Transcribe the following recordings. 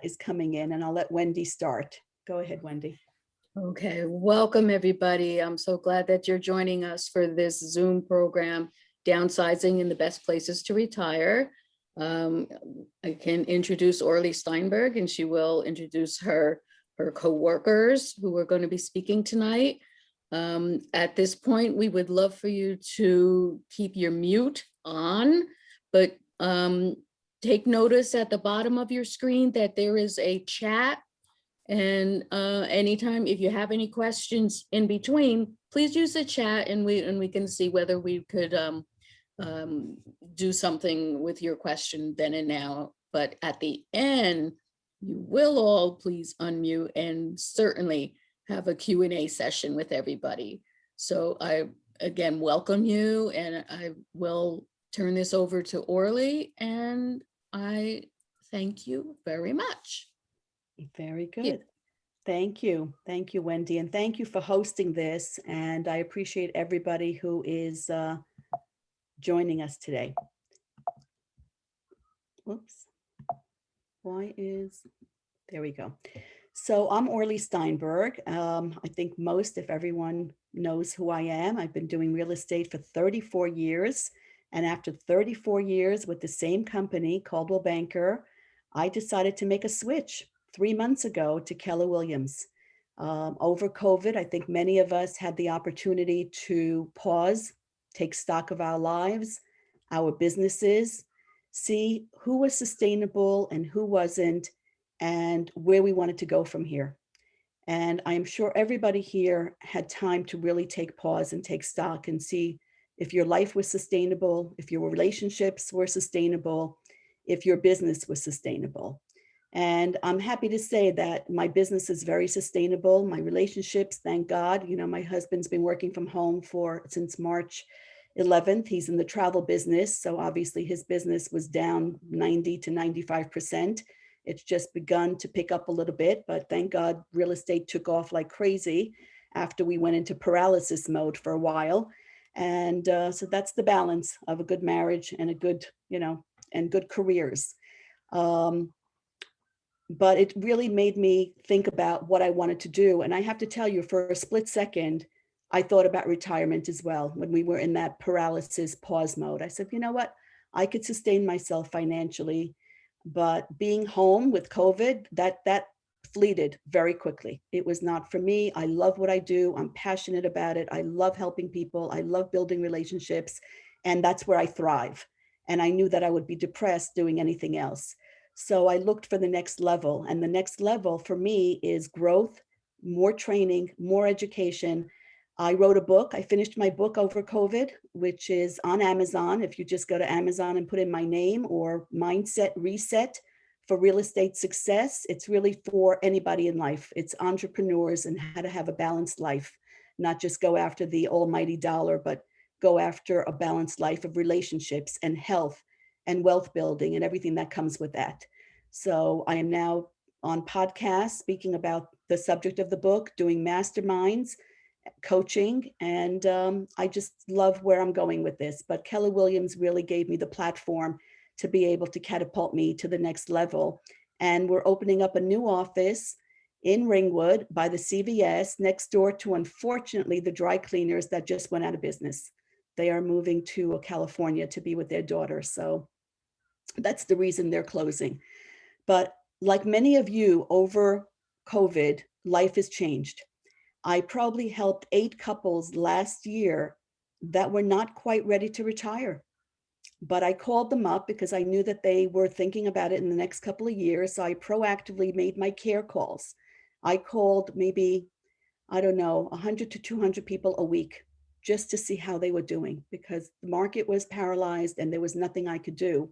is coming in, and I'll let Wendy start. Go ahead, Wendy. Okay, welcome everybody. I'm so glad that you're joining us for this Zoom program, Downsizing in the Best Places to Retire. I can introduce Orly Steinberg, and she will introduce her co-workers who are going to be speaking tonight. At this point, we would love for you to keep your mute on, but take notice at the bottom of your screen that there is a chat. And anytime, if you have any questions in between, please use the chat, and we can see whether we could do something with your question then and now. But at the end, you will all please unmute and certainly have a Q&A session with everybody. So I again welcome you, and I will turn this over to Orly, and I thank you very much. Very good. Thank you. Thank you, Wendy. And thank you for hosting this. And I appreciate everybody who is joining us today. Whoops. There we go. So I'm Orly Steinberg. I think most, if everyone knows who I am, I've been doing real estate for 34 years. And after 34 years with the same company, Coldwell Banker, I decided to make a switch 3 months ago to Keller Williams. Over COVID, I think many of us had the opportunity to pause, take stock of our lives, our businesses, see who was sustainable and who wasn't, and where we wanted to go from here. And I'm sure everybody here had time to really take pause and take stock and see if your life was sustainable, if your relationships were sustainable, if your business was sustainable. And I'm happy to say that my business is very sustainable. My relationships, thank God. You know, my husband's been working from home since March 11th. He's in the travel business. So obviously his business was down 90 to 95%. It's just begun to pick up a little bit, but thank God real estate took off like crazy after we went into paralysis mode for a while. And so that's the balance of a good marriage and a good, and good careers. But it really made me think about what I wanted to do. And I have to tell you, for a split second, I thought about retirement as well. When we were in that paralysis pause mode, I said, you know what, I could sustain myself financially, but being home with COVID, that fleeted very quickly. It was not for me. I love what I do. I'm passionate about it. I love helping people. I love building relationships, and that's where I thrive. And I knew that I would be depressed doing anything else. So I looked for the next level, and the next level for me is growth, more training, more education. I wrote a book. I finished my book over COVID, which is on Amazon. If you just go to Amazon and put in my name, or Mindset Reset for Real Estate Success, it's really for anybody in life. It's entrepreneurs and how to have a balanced life, not just go after the almighty dollar, but go after a balanced life of relationships and health and wealth building and everything that comes with that. So I am now on podcasts speaking about the subject of the book, doing masterminds, coaching, and I just love where I'm going with this. But Keller Williams really gave me the platform to be able to catapult me to the next level. And we're opening up a new office in Ringwood by the CVS, next door to, unfortunately, the dry cleaners that just went out of business. They are moving to California to be with their daughter. So that's the reason they're closing. But like many of you, over COVID, life has changed. I probably helped 8 couples last year that were not quite ready to retire. But I called them up because I knew that they were thinking about it in the next couple of years. So I proactively made my care calls. I called maybe, 100 to 200 people a week just to see how they were doing, because the market was paralyzed and there was nothing I could do.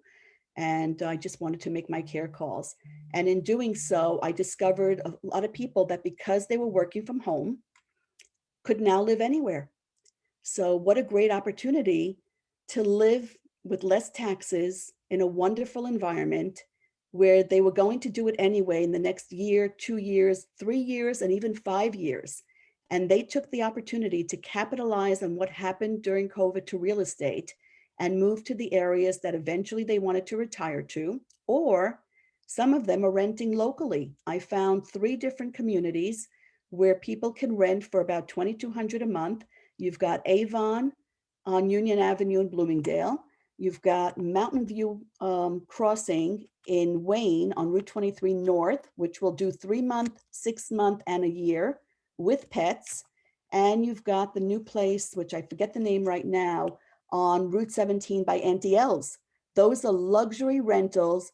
And I just wanted to make my care calls. And in doing so, I discovered a lot of people that, because they were working from home, could now live anywhere. So what a great opportunity to live with less taxes in a wonderful environment where they were going to do it anyway in the next year, 2 years, 3 years, and even 5 years. And they took the opportunity to capitalize on what happened during COVID to real estate and move to the areas that eventually they wanted to retire to, or Some of them are renting locally. I found 3 different communities where people can rent for about $2,200 a month. You've got Avon on Union Avenue in Bloomingdale. You've got Mountain View Crossing in Wayne on Route 23 North, which will do 3-month, 6-month, and a year with pets. And you've got the new place, which I forget the name right now, on Route 17 by Auntie L's. Those are luxury rentals,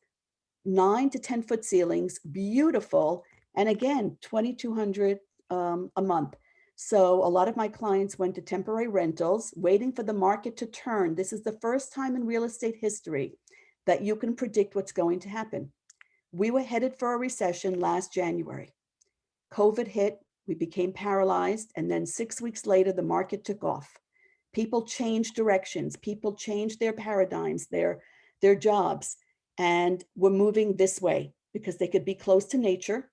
9 to 10-foot ceilings, beautiful. And again, 2,200 a month. So a lot of my clients went to temporary rentals, waiting for the market to turn. This is the first time in real estate history that you can predict what's going to happen. We were headed for a recession last January. COVID hit, we became paralyzed, and then 6 weeks later, the market took off. People changed directions, people changed their paradigms, their jobs, and were moving this way because they could be close to nature,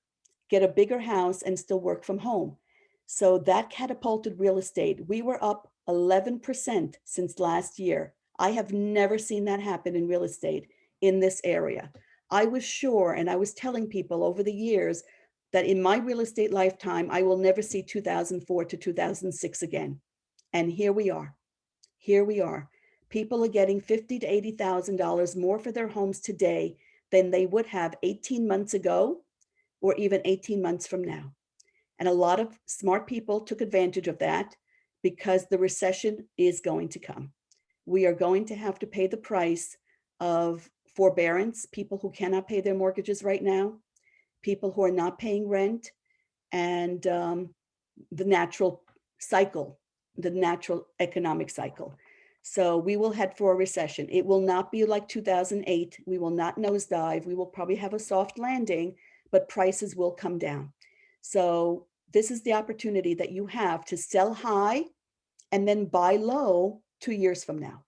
get a bigger house, and still work from home. So that catapulted real estate. We were up 11% since last year. I have never seen that happen in real estate in this area. I was sure, and I was telling people over the years that in my real estate lifetime, I will never see 2004 to 2006 again. And here we are. Here we are. People are getting $50,000 to $80,000 more for their homes today than they would have 18 months ago or even 18 months from now. And a lot of smart people took advantage of that because the recession is going to come. We are going to have to pay the price of forbearance, people who cannot pay their mortgages right now, people who are not paying rent, and the natural cycle, the natural economic cycle. So we will head for a recession. It will not be like 2008. We will not nosedive. We will probably have a soft landing, but prices will come down. So this is the opportunity that you have to sell high and then buy low 2 years from now.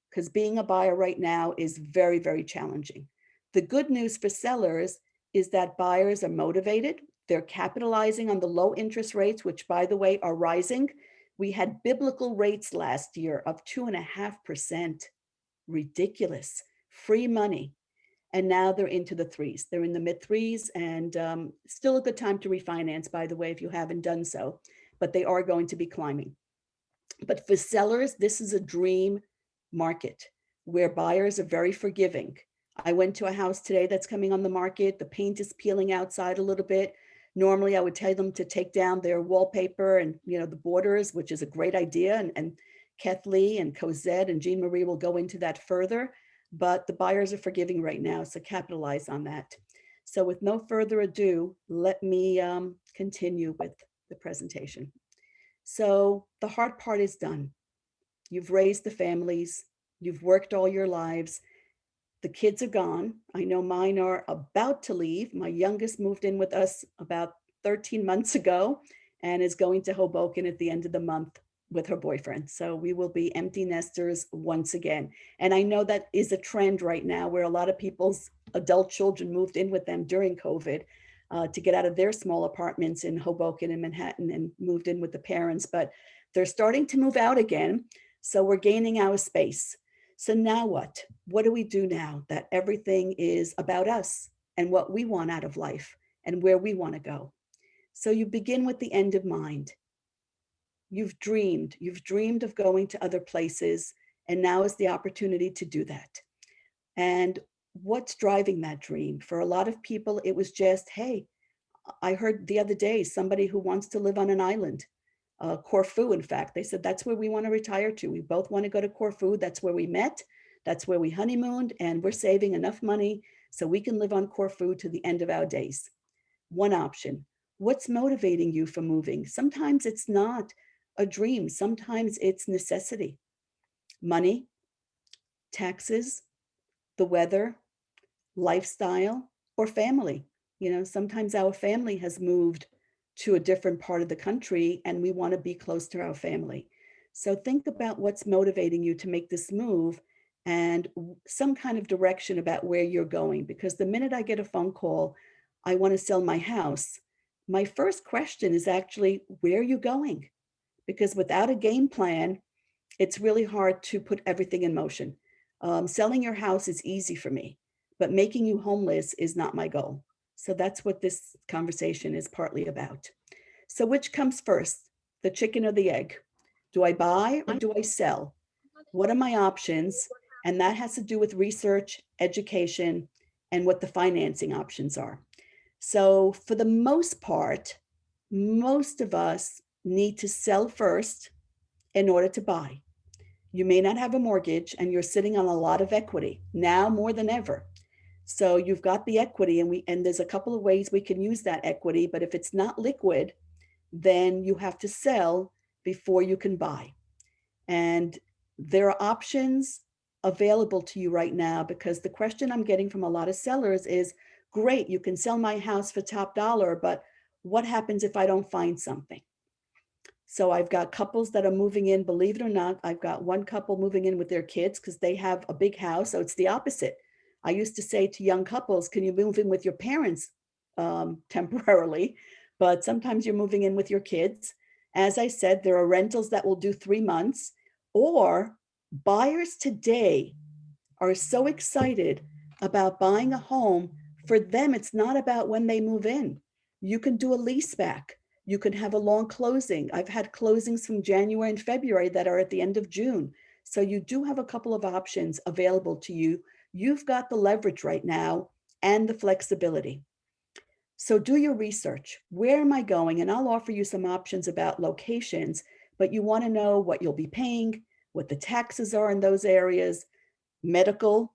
Because being a buyer right now is very, very challenging. The good news for sellers is that buyers are motivated. They're capitalizing on the low interest rates, which, by the way, are rising. We had biblical rates last year of 2.5%. Ridiculous. Free money. And now they're into the threes. They're in the mid threes, and still a good time to refinance, by the way, if you haven't done so. But they are going to be climbing. But for sellers, this is a dream market where buyers are very forgiving. I went to a house today that's coming on the market. The paint is peeling outside a little bit. Normally, I would tell them to take down their wallpaper and the borders, which is a great idea. And Kathleen and Cosette and Jean Marie will go into that further. But the buyers are forgiving right now, so capitalize on that. So with no further ado, let me continue with the presentation. So the hard part is done. You've raised the families, you've worked all your lives. The kids are gone. I know mine are about to leave. My youngest moved in with us about 13 months ago and is going to Hoboken at the end of the month with her boyfriend. So we will be empty nesters once again. And I know that is a trend right now where a lot of people's adult children moved in with them during COVID to get out of their small apartments in Hoboken and Manhattan and moved in with the parents, but they're starting to move out again. So we're gaining our space. So now what? What do we do now that everything is about us and what we want out of life and where we want to go? So you begin with the end in mind. You've dreamed of going to other places, and now is the opportunity to do that. And what's driving that dream? For a lot of people, it was just, hey, I heard the other day somebody who wants to live on an island, Corfu, in fact. They said, that's where we want to retire to. We both want to go to Corfu. That's where we met. That's where we honeymooned, and we're saving enough money so we can live on Corfu to the end of our days. One option. What's motivating you for moving? Sometimes it's not a dream. Sometimes it's necessity. Money, taxes, the weather, lifestyle, or family. Sometimes our family has moved to a different part of the country and we want to be close to our family. So think about what's motivating you to make this move and some kind of direction about where you're going. Because the minute I get a phone call, I want to sell my house, my first question is actually, where are you going? Because without a game plan, it's really hard to put everything in motion. Selling your house is easy for me, but making you homeless is not my goal. So that's what this conversation is partly about. So which comes first, the chicken or the egg? Do I buy or do I sell? What are my options? And that has to do with research, education, and what the financing options are. So for the most part, most of us need to sell first in order to buy. You may not have a mortgage and you're sitting on a lot of equity now more than ever. So you've got the equity and there's a couple of ways we can use that equity, but if it's not liquid, then you have to sell before you can buy. And there are options available to you right now, because the question I'm getting from a lot of sellers is, great, you can sell my house for top dollar, but what happens if I don't find something? So I've got couples that are moving in, believe it or not, I've got one couple moving in with their kids because they have a big house. So it's the opposite. I used to say to young couples, can you move in with your parents temporarily? But sometimes you're moving in with your kids. As I said, there are rentals that will do 3 months, or buyers today are so excited about buying a home. For them, it's not about when they move in. You can do a lease back. You can have a long closing. I've had closings from January and February that are at the end of June. So you do have a couple of options available to you. You've got the leverage right now and the flexibility. So do your research. Where am I going? And I'll offer you some options about locations, but you want to know what you'll be paying, what the taxes are in those areas, medical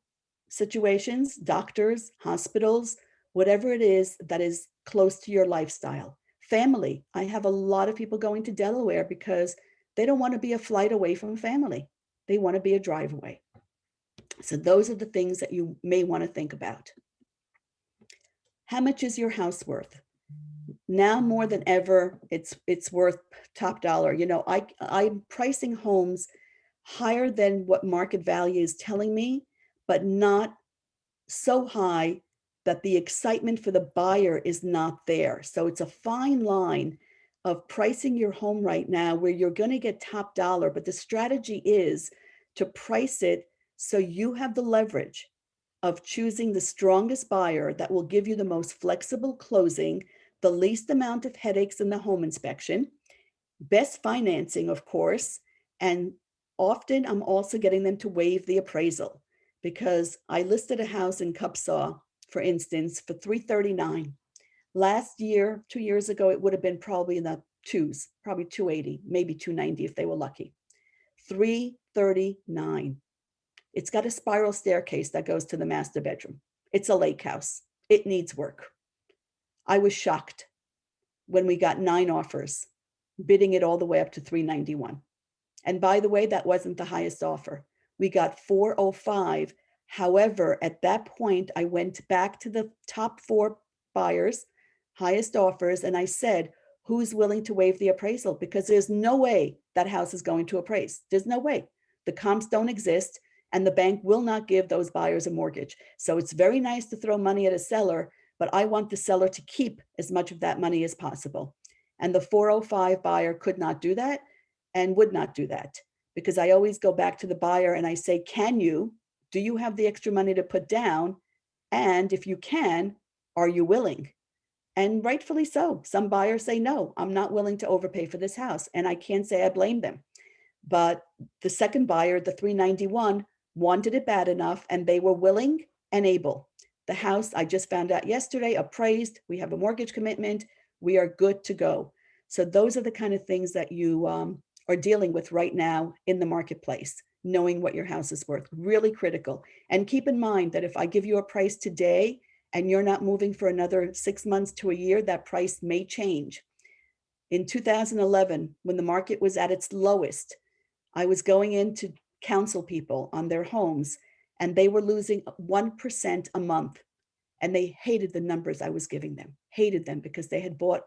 situations, doctors, hospitals, whatever it is that is close to your lifestyle. Family. I have a lot of people going to Delaware because they don't want to be a flight away from family. They want to be a drive away. So those are the things that you may want to think about. How much is your house worth? Now more than ever, it's worth top dollar. You know, I'm pricing homes higher than what market value is telling me, but not so high that the excitement for the buyer is not there. So it's a fine line of pricing your home right now where you're going to get top dollar, but the strategy is to price it so you have the leverage of choosing the strongest buyer that will give you the most flexible closing, the least amount of headaches in the home inspection, best financing, of course, and often I'm also getting them to waive the appraisal, because I listed a house in Cupsaw, for instance, for $339. Last year, 2 years ago, it would have been probably in the twos, probably 280, maybe 290 if they were lucky. $339. It's got a spiral staircase that goes to the master bedroom. It's a lake house. It needs work. I was shocked when we got 9 offers, bidding it all the way up to $391. And by the way, that wasn't the highest offer. We got $405. However, at that point, I went back to the top 4 buyers, highest offers, and I said, who's willing to waive the appraisal? Because there's no way that house is going to appraise. There's no way. The comps don't exist, and the bank will not give those buyers a mortgage. So it's very nice to throw money at a seller, but I want the seller to keep as much of that money as possible. And the 405 buyer could not do that and would not do that, because I always go back to the buyer and I say, do you have the extra money to put down? And if you can, are you willing? And rightfully so. Some buyers say, no, I'm not willing to overpay for this house. And I can't say I blame them. But the second buyer, the 391, wanted it bad enough and they were willing and able. The house, I just found out yesterday, appraised. We have a mortgage commitment. We are good to go. So those are the kind of things that you are dealing with right now in the marketplace, knowing what your house is worth, really critical. And keep in mind that if I give you a price today and you're not moving for another 6 months to a year, that price may change. In 2011, when the market was at its lowest, I was going in to counsel people on their homes, and they were losing 1% a month. And they hated the numbers I was giving them, hated them because they had bought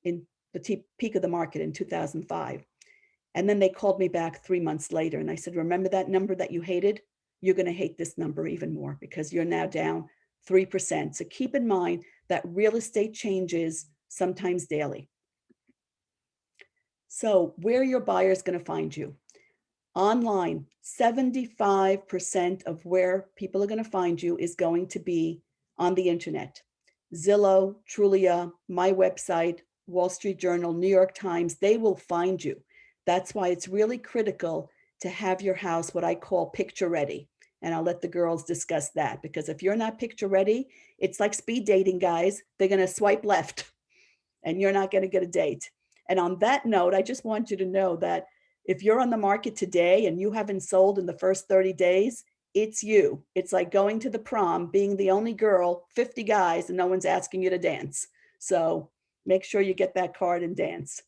in the peak of the market in 2005. And then they called me back 3 months later and I said, remember that number that you hated? You're going to hate this number even more because you're now down 3%. So keep in mind that real estate changes sometimes daily. So where are your buyers going to find you? Online, 75% of where people are going to find you is going to be on the internet. Zillow, Trulia, my website, Wall Street Journal, New York Times, they will find you. That's why it's really critical to have your house what I call picture ready. And I'll let the girls discuss that, because if you're not picture ready, it's like speed dating, guys. They're going to swipe left and you're not going to get a date. And on that note, I just want you to know that if you're on the market today and you haven't sold in the first 30 days, it's you. It's like going to the prom, being the only girl, 50 guys, and no one's asking you to dance. So make sure you get that card and dance.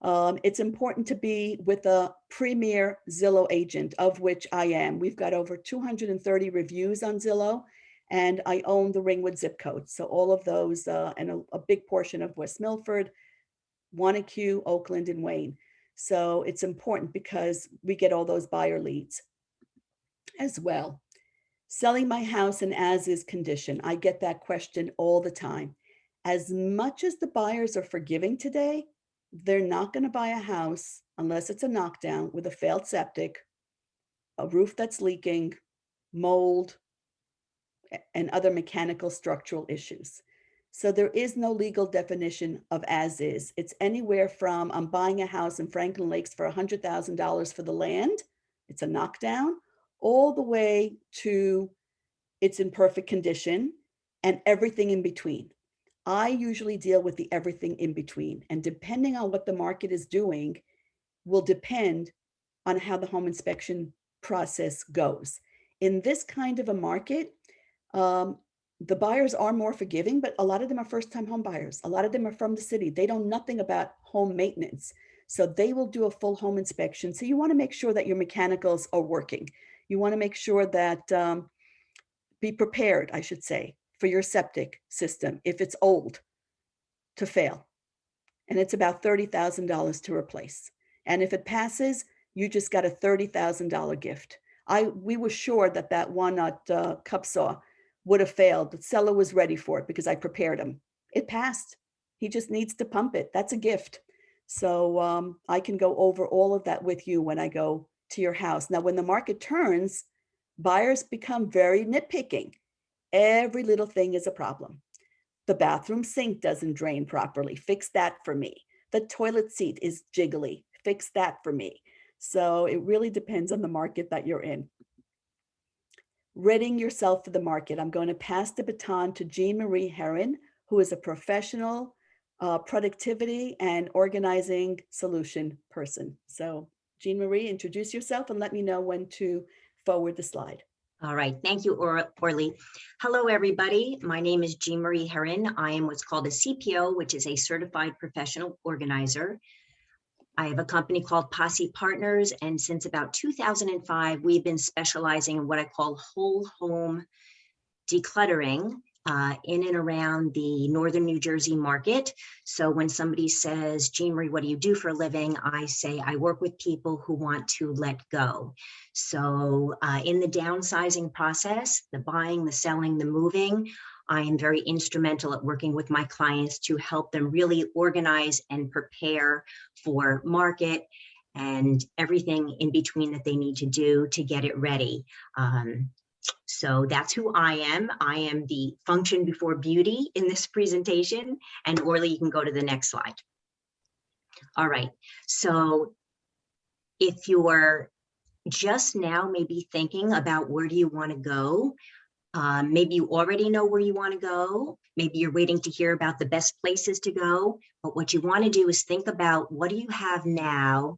It's important to be with a premier Zillow agent, of which I am. We've got over 230 reviews on Zillow, and I own the Ringwood zip code. So all of those, and a big portion of West Milford, Wanacue, Oakland, and Wayne. So it's important because we get all those buyer leads as well. Selling my house in as-is condition. I get that question all the time. As much as the buyers are forgiving today, they're not going to buy a house unless it's a knockdown with a failed septic, a roof that's leaking, mold, and other mechanical structural issues. So there is no legal definition of as is. It's anywhere from I'm buying a house in Franklin Lakes for $100,000 for the land, it's a knockdown, all the way to it's in perfect condition and everything in between. I usually deal with the everything in between, and depending on what the market is doing will depend on how the home inspection process goes. In this kind of a market, the buyers are more forgiving, but a lot of them are first-time home buyers. A lot of them are from the city. They know nothing about home maintenance. So they will do a full home inspection. So you want to make sure that your mechanicals are working. You want to make sure that, be prepared, I should say, for your septic system if it's old to fail. And it's about $30,000 to replace. And if it passes, you just got a $30,000 gift. We were sure that that one at Cupsaw would have failed. The seller was ready for it because I prepared him. It passed. He just needs to pump it. That's a gift. So I can go over all of that with you when I go to your house. Now, when the market turns, buyers become very nitpicking. Every little thing is a problem. The bathroom sink doesn't drain properly. Fix that for me. The toilet seat is jiggly. Fix that for me. So it really depends on the market that you're in. Readying yourself for the market. I'm going to pass the baton to Jean Marie Herron, who is a professional productivity and organizing solution person. So Jean Marie, introduce yourself and let me know when to forward the slide. All right. Thank you, Orly. Hello, everybody. My name is Jean Marie Herron. I am what's called a CPO, which is a certified professional organizer. I have a company called Posse Partners, and since about 2005, we've been specializing in what I call whole home decluttering in and around the northern New Jersey market. So when somebody says, Jean Marie, what do you do for a living? I say, I work with people who want to let go. So in the downsizing process, the buying, the selling, the moving, I am very instrumental at working with my clients to help them really organize and prepare for market and everything in between that they need to do to get it ready. So that's who I am. I am the function before beauty in this presentation. And Orly, you can go to the next slide. All right. So if you're just now maybe thinking about where do you want to go, maybe you already know where you want to go. Maybe you're waiting to hear about the best places to go. But what you want to do is think about what do you have now?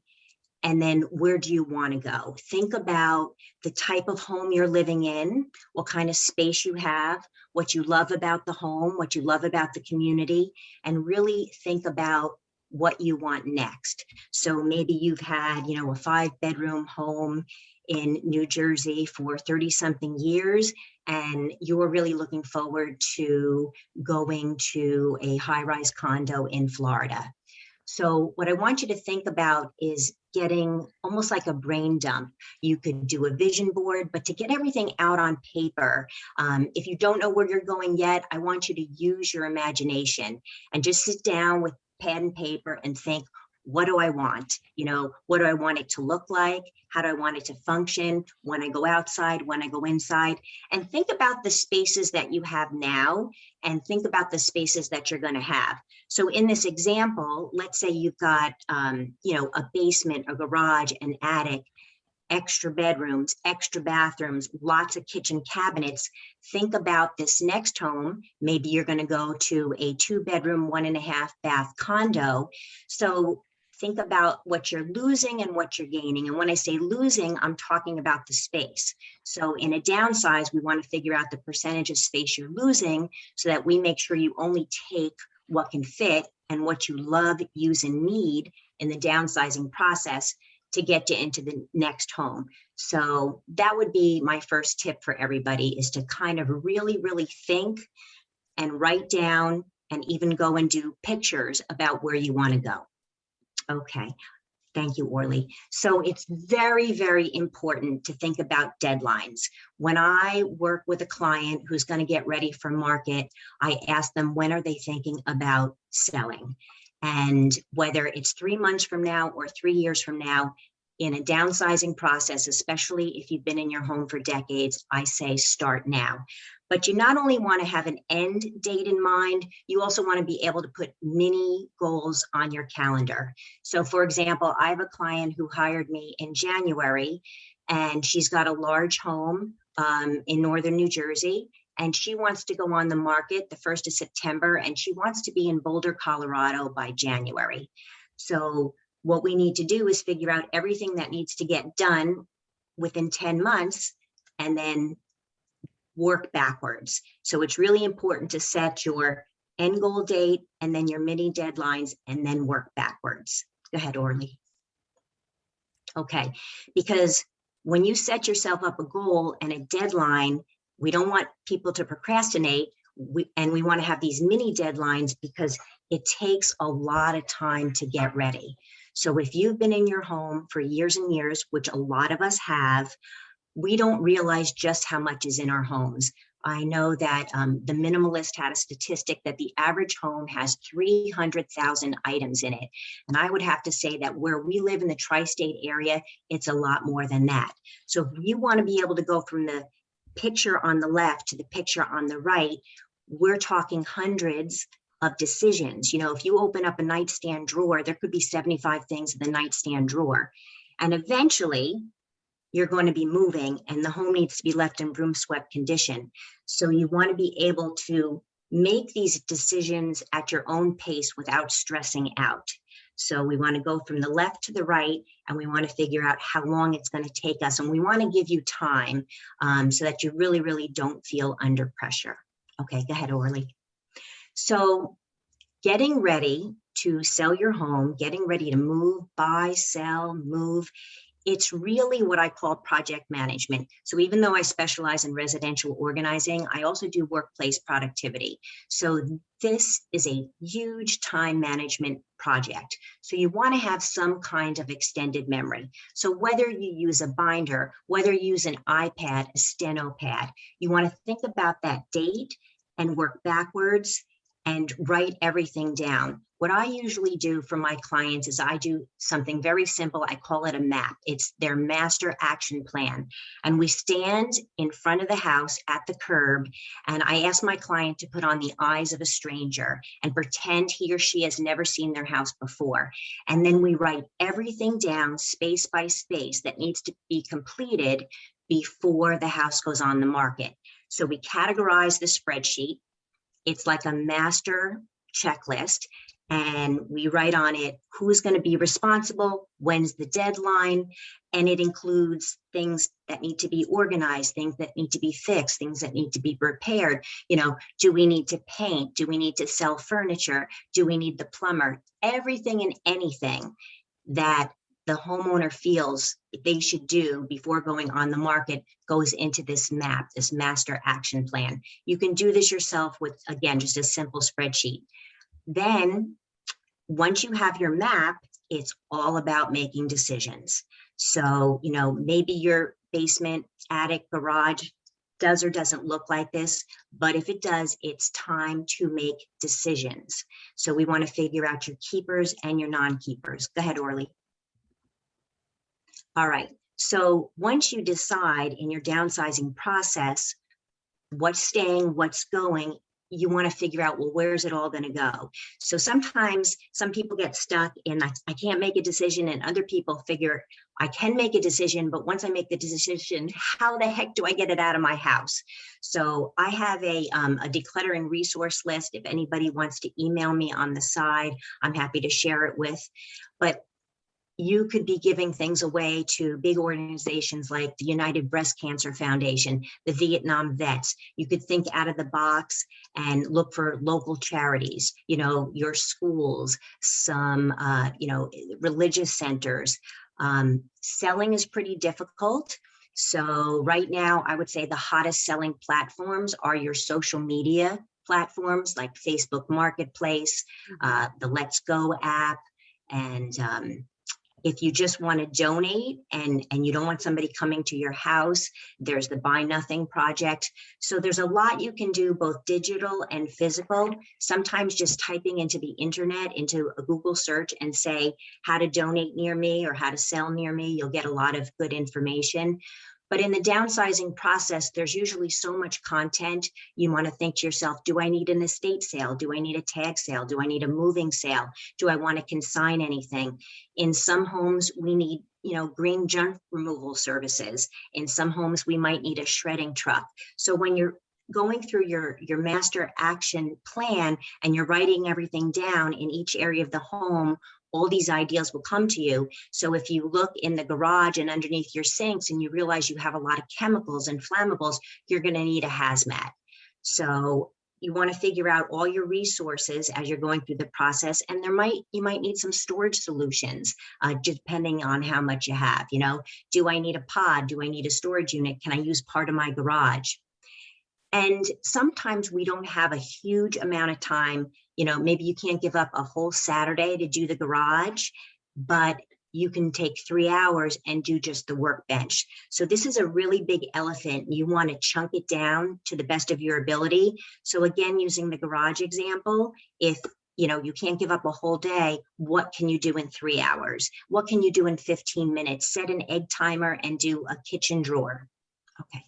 And then where do you want to go? Think about the type of home you're living in, what kind of space you have, what you love about the home, what you love about the community, and really think about what you want next. So maybe you've had, a 5-bedroom home in New Jersey for 30-something years, and you're really looking forward to going to a high-rise condo in Florida. So what I want you to think about is getting almost like a brain dump. You could do a vision board, but to get everything out on paper, if you don't know where you're going yet, I want you to use your imagination and just sit down with pen and paper and think, what do I want? You know, what do I want it to look like? How do I want it to function when I go outside, when I go inside? And think about the spaces that you have now and think about the spaces that you're going to have. So in this example, let's say you've got, you know, a basement, a garage, an attic, extra bedrooms, extra bathrooms, lots of kitchen cabinets. Think about this next home. Maybe you're going to go to a 2-bedroom, 1.5 bath condo. So think about what you're losing and what you're gaining. And when I say losing, I'm talking about the space. So in a downsize, we want to figure out the percentage of space you're losing so that we make sure you only take what can fit and what you love, use, and need in the downsizing process to get you into the next home. So that would be my first tip for everybody, is to kind of really, really think and write down and even go and do pictures about where you want to go. Okay, thank you, Orly. So it's very, very important to think about deadlines. When I work with a client who's going to get ready for market, I ask them, when are they thinking about selling? And whether it's 3 months from now or 3 years from now, in a downsizing process, especially if you've been in your home for decades, I say start now. But you not only want to have an end date in mind, you also want to be able to put mini goals on your calendar. So for example, I have a client who hired me in January, and she's got a large home in northern New Jersey. And she wants to go on the market the 1st of September, and she wants to be in Boulder, Colorado by January. So what we need to do is figure out everything that needs to get done within 10 months and then work backwards. So it's really important to set your end goal date and then your mini deadlines and then work backwards. Go ahead, Orly. Okay, because when you set yourself up a goal and a deadline, we don't want people to procrastinate, and we want to have these mini deadlines because it takes a lot of time to get ready. So if you've been in your home for years and years, which a lot of us have, we don't realize just how much is in our homes. I know that the Minimalist had a statistic that the average home has 300,000 items in it. And I would have to say that where we live in the tri-state area, it's a lot more than that. So if you want to be able to go from the picture on the left to the picture on the right, we're talking hundreds of decisions. You know, if you open up a nightstand drawer, there could be 75 things in the nightstand drawer. And eventually, you're going to be moving and the home needs to be left in broom swept condition. So you want to be able to make these decisions at your own pace without stressing out. So we want to go from the left to the right, and we want to figure out how long it's going to take us. And we want to give you time so that you really, really don't feel under pressure. Okay, go ahead, Orly. So getting ready to sell your home, getting ready to move, buy, sell, move, it's really what I call project management. So even though I specialize in residential organizing, I also do workplace productivity. So this is a huge time management project. So you want to have some kind of extended memory. So whether you use a binder, whether you use an iPad, a steno pad, you want to think about that date and work backwards and write everything down. What I usually do for my clients is I do something very simple. I call it a map. It's their master action plan. And we stand in front of the house at the curb, and I ask my client to put on the eyes of a stranger and pretend he or she has never seen their house before. And then we write everything down space by space that needs to be completed before the house goes on the market. So we categorize the spreadsheet. It's like a master checklist, and we write on it who's going to be responsible, when's the deadline, and it includes things that need to be organized, things that need to be fixed, things that need to be repaired. You know, do we need to paint? Do we need to sell furniture? Do we need the plumber? Everything and anything that the homeowner feels they should do before going on the market goes into this map, this master action plan. You can do this yourself with, again, just a simple spreadsheet. Then once you have your map, it's all about making decisions. So, you know, maybe your basement, attic, garage, does or doesn't look like this, but if it does, it's time to make decisions. So we want to figure out your keepers and your non-keepers. Go ahead, Orly. All right. So once you decide in your downsizing process, what's staying, what's going, you want to figure out, well, where's it all going to go? So sometimes some people get stuck in, I can't make a decision, and other people figure, I can make a decision, but once I make the decision, how the heck do I get it out of my house? So I have a decluttering resource list. If anybody wants to email me on the side, I'm happy to share it with. But you could be giving things away to big organizations like the United Breast Cancer Foundation, the Vietnam vets. You could think out of the box and look for local charities, you know, your schools, some, you know, religious centers. Selling is pretty difficult. So right now, I would say the hottest selling platforms are your social media platforms like Facebook Marketplace, the Let's Go app, and if you just want to donate and you don't want somebody coming to your house, there's the Buy Nothing Project. So there's a lot you can do, both digital and physical. Sometimes just typing into the internet, into a Google search and say how to donate near me or how to sell near me, you'll get a lot of good information. But in the downsizing process, there's usually so much content. You want to think to yourself, do I need an estate sale? Do I need a tag sale? Do I need a moving sale? Do I want to consign anything? In some homes, we need, you know, green junk removal services. In some homes, we might need a shredding truck. So when you're going through your master action plan and you're writing everything down in each area of the home, all these ideas will come to you. So if you look in the garage and underneath your sinks and you realize you have a lot of chemicals and flammables, you're going to need a hazmat. So you want to figure out all your resources as you're going through the process. And you might need some storage solutions, depending on how much you have. You know, do I need a pod? Do I need a storage unit? Can I use part of my garage? And sometimes we don't have a huge amount of time. You know, maybe you can't give up a whole Saturday to do the garage, but you can take 3 hours and do just the workbench. So this is a really big elephant. You want to chunk it down to the best of your ability. So again, using the garage example, if you know, you can't give up a whole day, what can you do in 3 hours? What can you do in 15 minutes? Set an egg timer and do a kitchen drawer. Okay.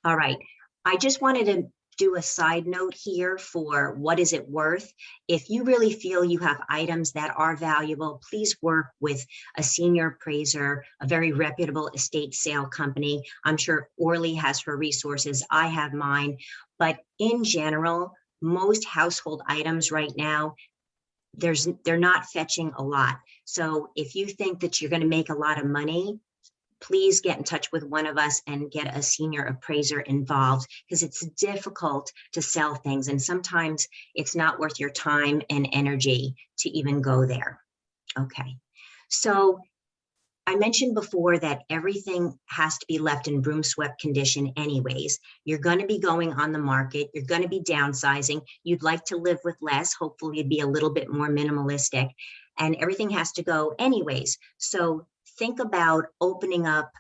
All right, I just wanted to do a side note here for what is it worth. If you really feel you have items that are valuable, please work with a senior appraiser, a very reputable estate sale company. I'm sure Orly has her resources, I have mine, but in general, most household items right now, they're not fetching a lot. So if you think that you're going to make a lot of money, please get in touch with one of us and get a senior appraiser involved, because it's difficult to sell things. And sometimes it's not worth your time and energy to even go there. Okay. So I mentioned before that everything has to be left in broom swept condition anyways. You're going to be going on the market. You're going to be downsizing. You'd like to live with less. Hopefully you'd be a little bit more minimalistic, and everything has to go anyways. So think about opening up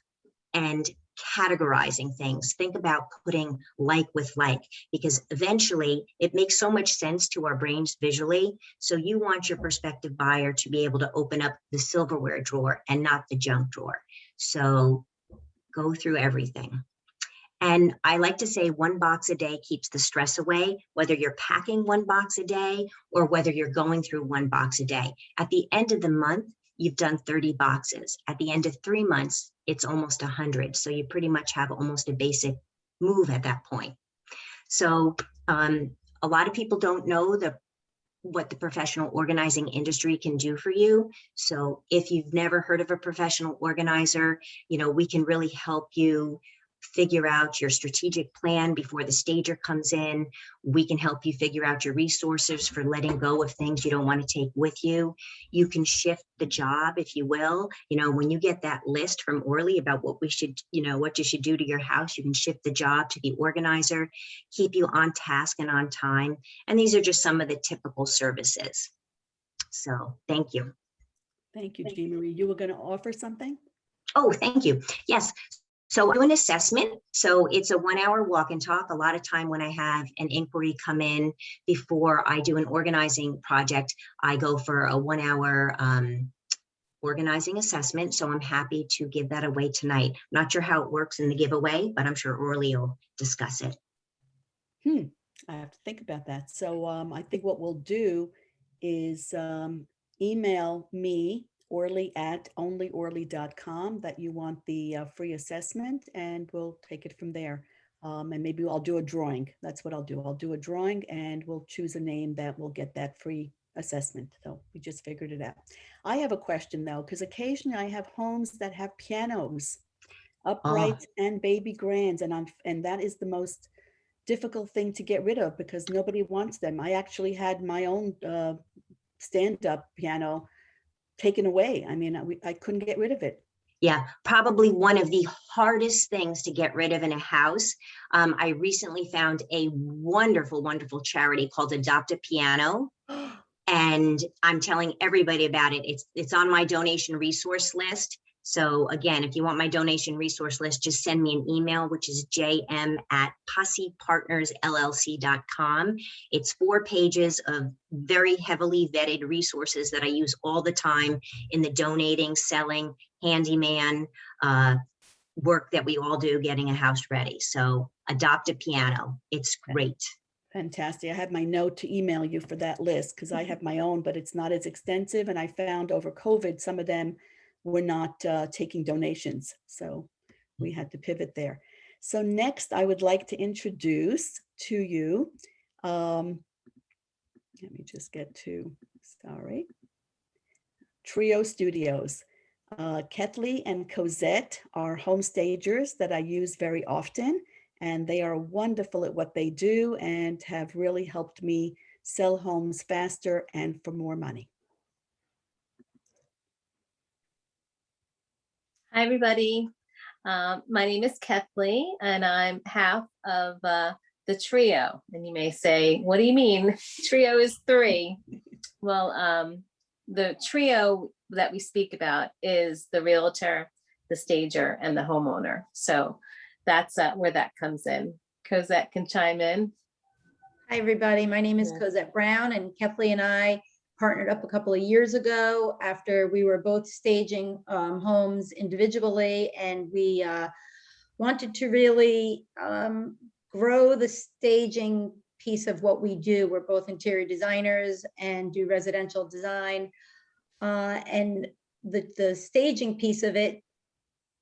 and categorizing things. Think about putting like with like, because eventually it makes so much sense to our brains visually. So you want your prospective buyer to be able to open up the silverware drawer and not the junk drawer. So go through everything. And I like to say 1 box a day keeps the stress away, whether you're packing 1 box a day or whether you're going through 1 box a day. At the end of the month, you've done 30 boxes. At the end of 3 months, it's almost 100. So you pretty much have almost a basic move at that point. So a lot of people don't know what the professional organizing industry can do for you. So if you've never heard of a professional organizer, you know, we can really help you figure out your strategic plan before the stager comes in. We can help you figure out your resources for letting go of things you don't want to take with you. You can shift the job, if you will. You know, when you get that list from Orly about what we should, you know, what you should do to your house, you can shift the job to the organizer, keep you on task and on time. And these are just some of the typical services. So thank you. Thank you, Jean Marie. You were going to offer something? Oh, thank you. Yes. So I do an assessment. So it's a 1-hour walk and talk. A lot of time when I have an inquiry come in before I do an organizing project, I go for a 1-hour organizing assessment. So I'm happy to give that away tonight. Not sure how it works in the giveaway, but I'm sure Orly will discuss it. I have to think about that. So I think what we'll do is email me, Orly at onlyorly.com, that you want the free assessment, and we'll take it from there. And maybe I'll do a drawing. That's what I'll do. I'll do a drawing and we'll choose a name that will get that free assessment. So we just figured it out. I have a question though, because occasionally I have homes that have pianos, uprights and baby grands, and that is the most difficult thing to get rid of because nobody wants them. I actually had my own stand-up piano taken away. I mean, I couldn't get rid of it. Yeah, probably one of the hardest things to get rid of in a house. I recently found a wonderful, wonderful charity called Adopt a Piano. And I'm telling everybody about it. It's on my donation resource list. So again, if you want my donation resource list, just send me an email, which is jm@possepartnersllc.com. It's 4 pages of very heavily vetted resources that I use all the time in the donating, selling, handyman work that we all do getting a house ready. So Adopt a Piano. It's great. Fantastic. I have my note to email you for that list because I have my own, but it's not as extensive. And I found over COVID, some of them were not taking donations. So we had to pivot there. So next, I would like to introduce to you, let me just get to, sorry, Trio Studios. Ketley and Cosette are home stagers that I use very often, and they are wonderful at what they do and have really helped me sell homes faster and for more money. Hi, everybody. My name is Ketley, and I'm half of the trio. And you may say, what do you mean? Trio is 3. Well, the trio that we speak about is the realtor, the stager, and the homeowner. So that's where that comes in. Cosette can chime in. Hi, everybody. My name is Yeah. Cosette Brown, and Ketley and I partnered up a couple of years ago after we were both staging homes individually, and we wanted to really grow the staging piece of what we do. We're both interior designers and do residential design, and the staging piece of it,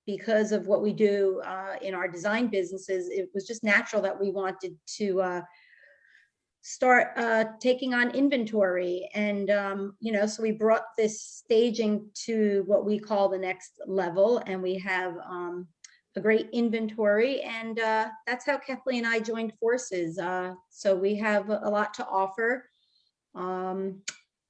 because of what we do in our design businesses, it was just natural that we wanted to start taking on inventory. And, so we brought this staging to what we call the next level, and we have a great inventory. And that's how Ketley and I joined forces. So we have a lot to offer.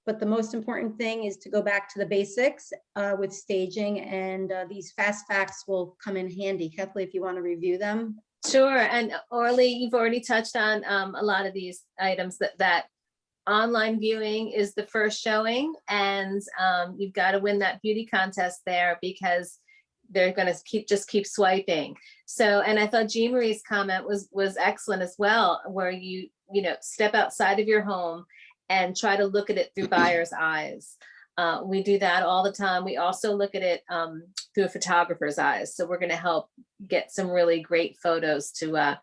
But the most important thing is to go back to the basics with staging, and these fast facts will come in handy. Ketley, if you want to review them. Sure. And Orly, you've already touched on a lot of these items that online viewing is the first showing, and you've got to win that beauty contest there because they're going to keep swiping. So, and I thought Jean Marie's comment was excellent as well, where you step outside of your home and try to look at it through buyer's eyes. We do that all the time. We also look at it through a photographer's eyes. So we're going to help get some really great photos to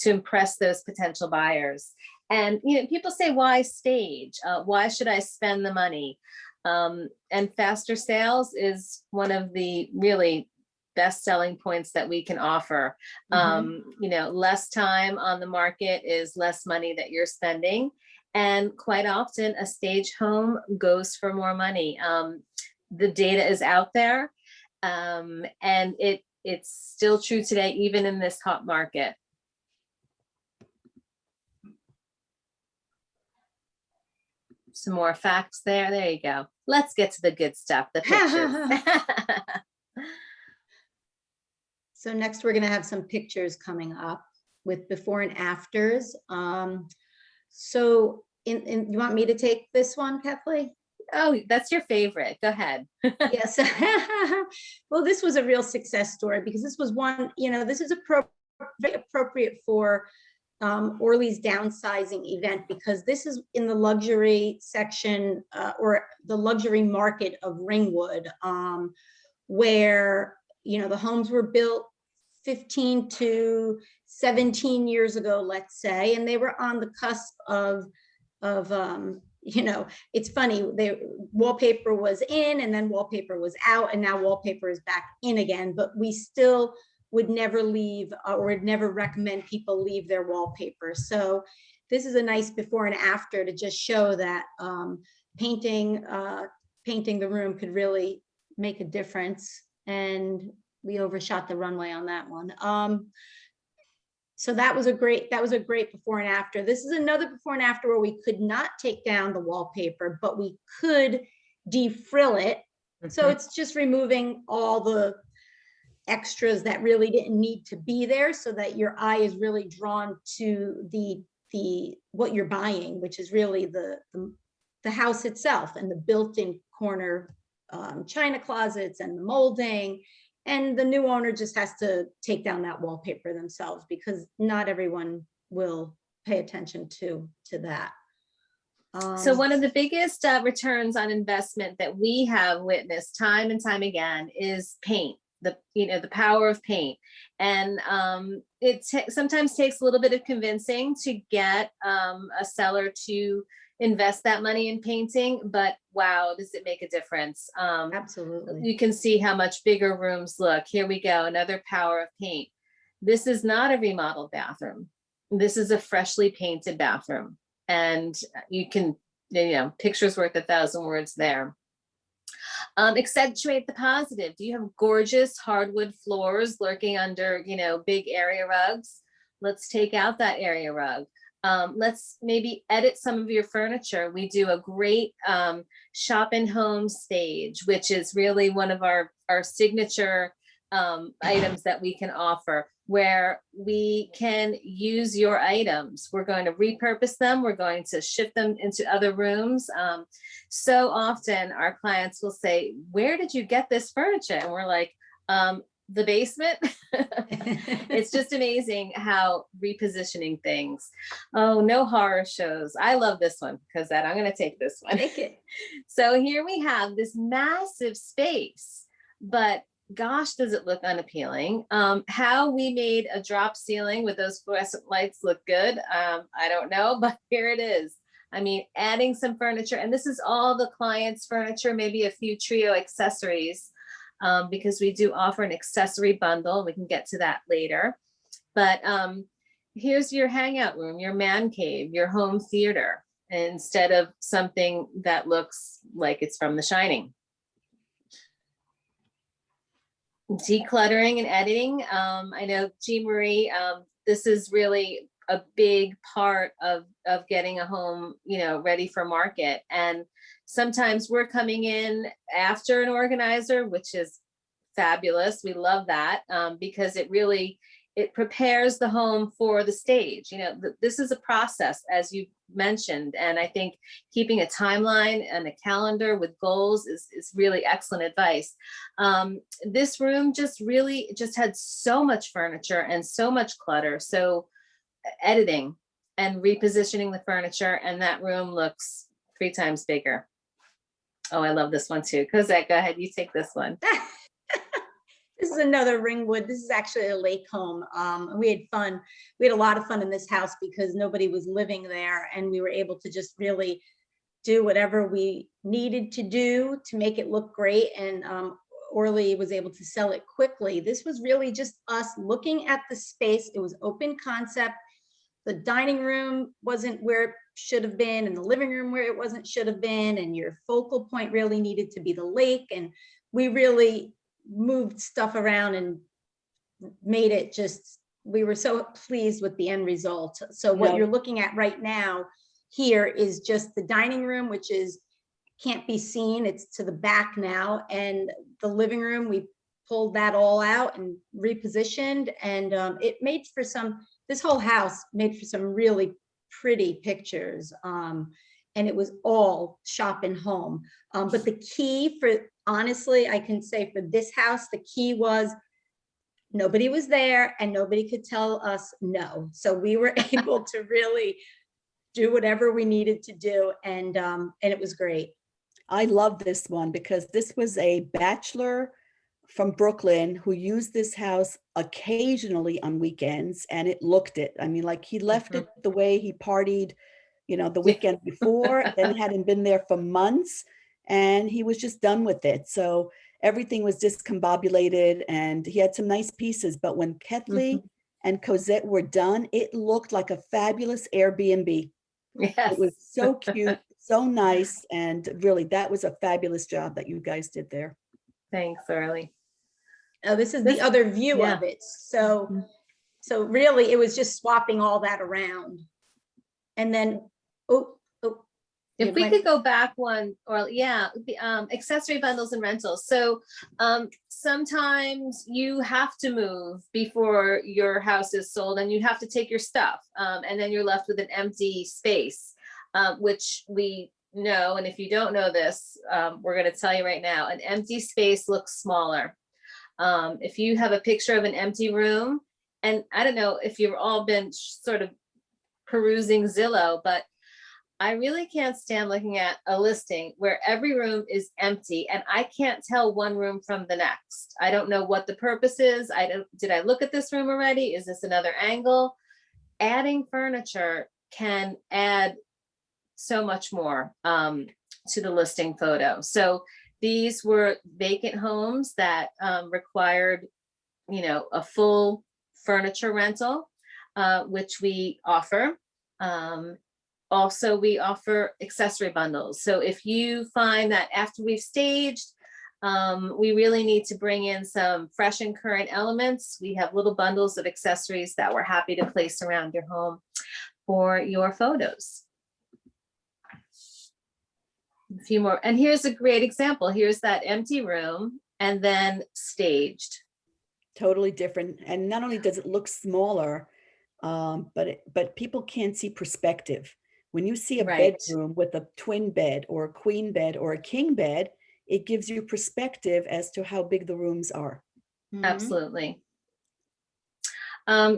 impress those potential buyers. And people say, why stage? Why should I spend the money? And faster sales is one of the really best selling points that we can offer. Less time on the market is less money that you're spending. And quite often a stage home goes for more money. The data is out there, and it's still true today, even in this hot market. Some more facts there. There you go. Let's get to the good stuff, the pictures. So next we're going to have some pictures coming up with before and afters. So you want me to take this one, Ketley? Oh, that's your favorite. Go ahead. Yes. Well, this was a real success story because this was one, this is very appropriate for Orly's downsizing event, because this is in the luxury section or the luxury market of Ringwood, where, the homes were built 15 to 17 years ago, let's say, and they were on the cusp of it's funny, wallpaper was in and then wallpaper was out, and now wallpaper is back in again, but we still would never leave or would never recommend people leave their wallpaper. So this is a nice before and after to just show that painting the room could really make a difference. And we overshot the runway on that one. So that was a great before and after. This is another before and after where we could not take down the wallpaper, but we could defrill it. So it's just removing all the extras that really didn't need to be there, so that your eye is really drawn to the what you're buying, which is really the house itself and the built-in corner china closets and the molding. And the new owner just has to take down that wallpaper themselves, because not everyone will pay attention to that. So one of the biggest returns on investment that we have witnessed time and time again is paint. The power of paint, and it sometimes takes a little bit of convincing to get a seller to invest that money in painting, but wow, does it make a difference? Absolutely. You can see how much bigger rooms look. Here we go, another power of paint. This is not a remodeled bathroom. This is a freshly painted bathroom, and you can, picture's worth 1,000 words there. Accentuate the positive. Do you have gorgeous hardwood floors lurking under, big area rugs? Let's take out that area rug. Let's maybe edit some of your furniture. We do a great shop and home stage, which is really one of our signature items that we can offer, where we can use your items. We're going to repurpose them. We're going to shift them into other rooms. So often our clients will say, where did you get this furniture? And we're like, the basement. It's just amazing how repositioning things. Oh, no horror shows. I love this one, because I'm going to take this one. Take it. So here we have this massive space, but gosh, does it look unappealing. How we made a drop ceiling with those fluorescent lights look good, I don't know, but here it is. I mean, adding some furniture, and this is all the client's furniture, maybe a few trio accessories, because we do offer an accessory bundle. We can get to that later. But here's your hangout room, your man cave, your home theater, instead of something that looks like it's from The Shining. Decluttering and editing. I know, Jean Marie, this is really a big part of getting a home, ready for market. And sometimes we're coming in after an organizer, which is fabulous. We love that, because it prepares the home for the stage. This is a process, as you mentioned, and I think keeping a timeline and a calendar with goals is really excellent advice. This room just had so much furniture and so much clutter. So editing and repositioning the furniture, and that room looks 3 times bigger. Oh, I love this one too. Cosette, go ahead, you take this one. This is another Ringwood. This is actually a lake home. And we had fun. We had a lot of fun in this house because nobody was living there, and we were able to just really do whatever we needed to do to make it look great. And Orly was able to sell it quickly. This was really just us looking at the space. It was open concept. The dining room wasn't where it should have been, and the living room where it wasn't should have been, and your focal point really needed to be the lake. And we really moved stuff around and made it just, we were so pleased with the end result. So what you're looking at right now here is just the dining room, which can't be seen. It's to the back now. And the living room, we pulled that all out and repositioned, and it made for this whole house made for some really pretty pictures. and it was all shop and home. But the key for, honestly, I can say for this house, the key was nobody was there and nobody could tell us no. So we were able to really do whatever we needed to do. And it was great. I love this one because this was a bachelor from Brooklyn who used this house occasionally on weekends, and it looked it. I mean, like he left it the way he partied, the weekend before, and hadn't been there for months, and he was just done with it. So everything was discombobulated, and he had some nice pieces. But when Kathleen and Cosette were done, it looked like a fabulous Airbnb. Yes. It was so cute, so nice, and really, that was a fabulous job that you guys did there. Thanks, Orly. This is the other view of it. So really it was just swapping all that around. And then, If we could go back one, or the accessory bundles and rentals. So sometimes you have to move before your house is sold and you have to take your stuff. And then you're left with an empty space, which we know. And if you don't know this, we're going to tell you right now, an empty space looks smaller. If you have a picture of an empty room, and I don't know if you've all been sort of perusing Zillow, but I really can't stand looking at a listing where every room is empty and I can't tell one room from the next. I don't know what the purpose is. Did I look at this room already? Is this another angle? Adding furniture can add so much more to the listing photo. So these were vacant homes that required, a full furniture rental, which we offer. Also, we offer accessory bundles. So if you find that after we've staged, we really need to bring in some fresh and current elements, we have little bundles of accessories that we're happy to place around your home for your photos. A few more, and here's a great example. Here's that empty room and then staged. Totally different. And not only does it look smaller, but people can't see perspective. When you see a bedroom with a twin bed or a queen bed or a king bed, it gives you perspective as to how big the rooms are. Absolutely.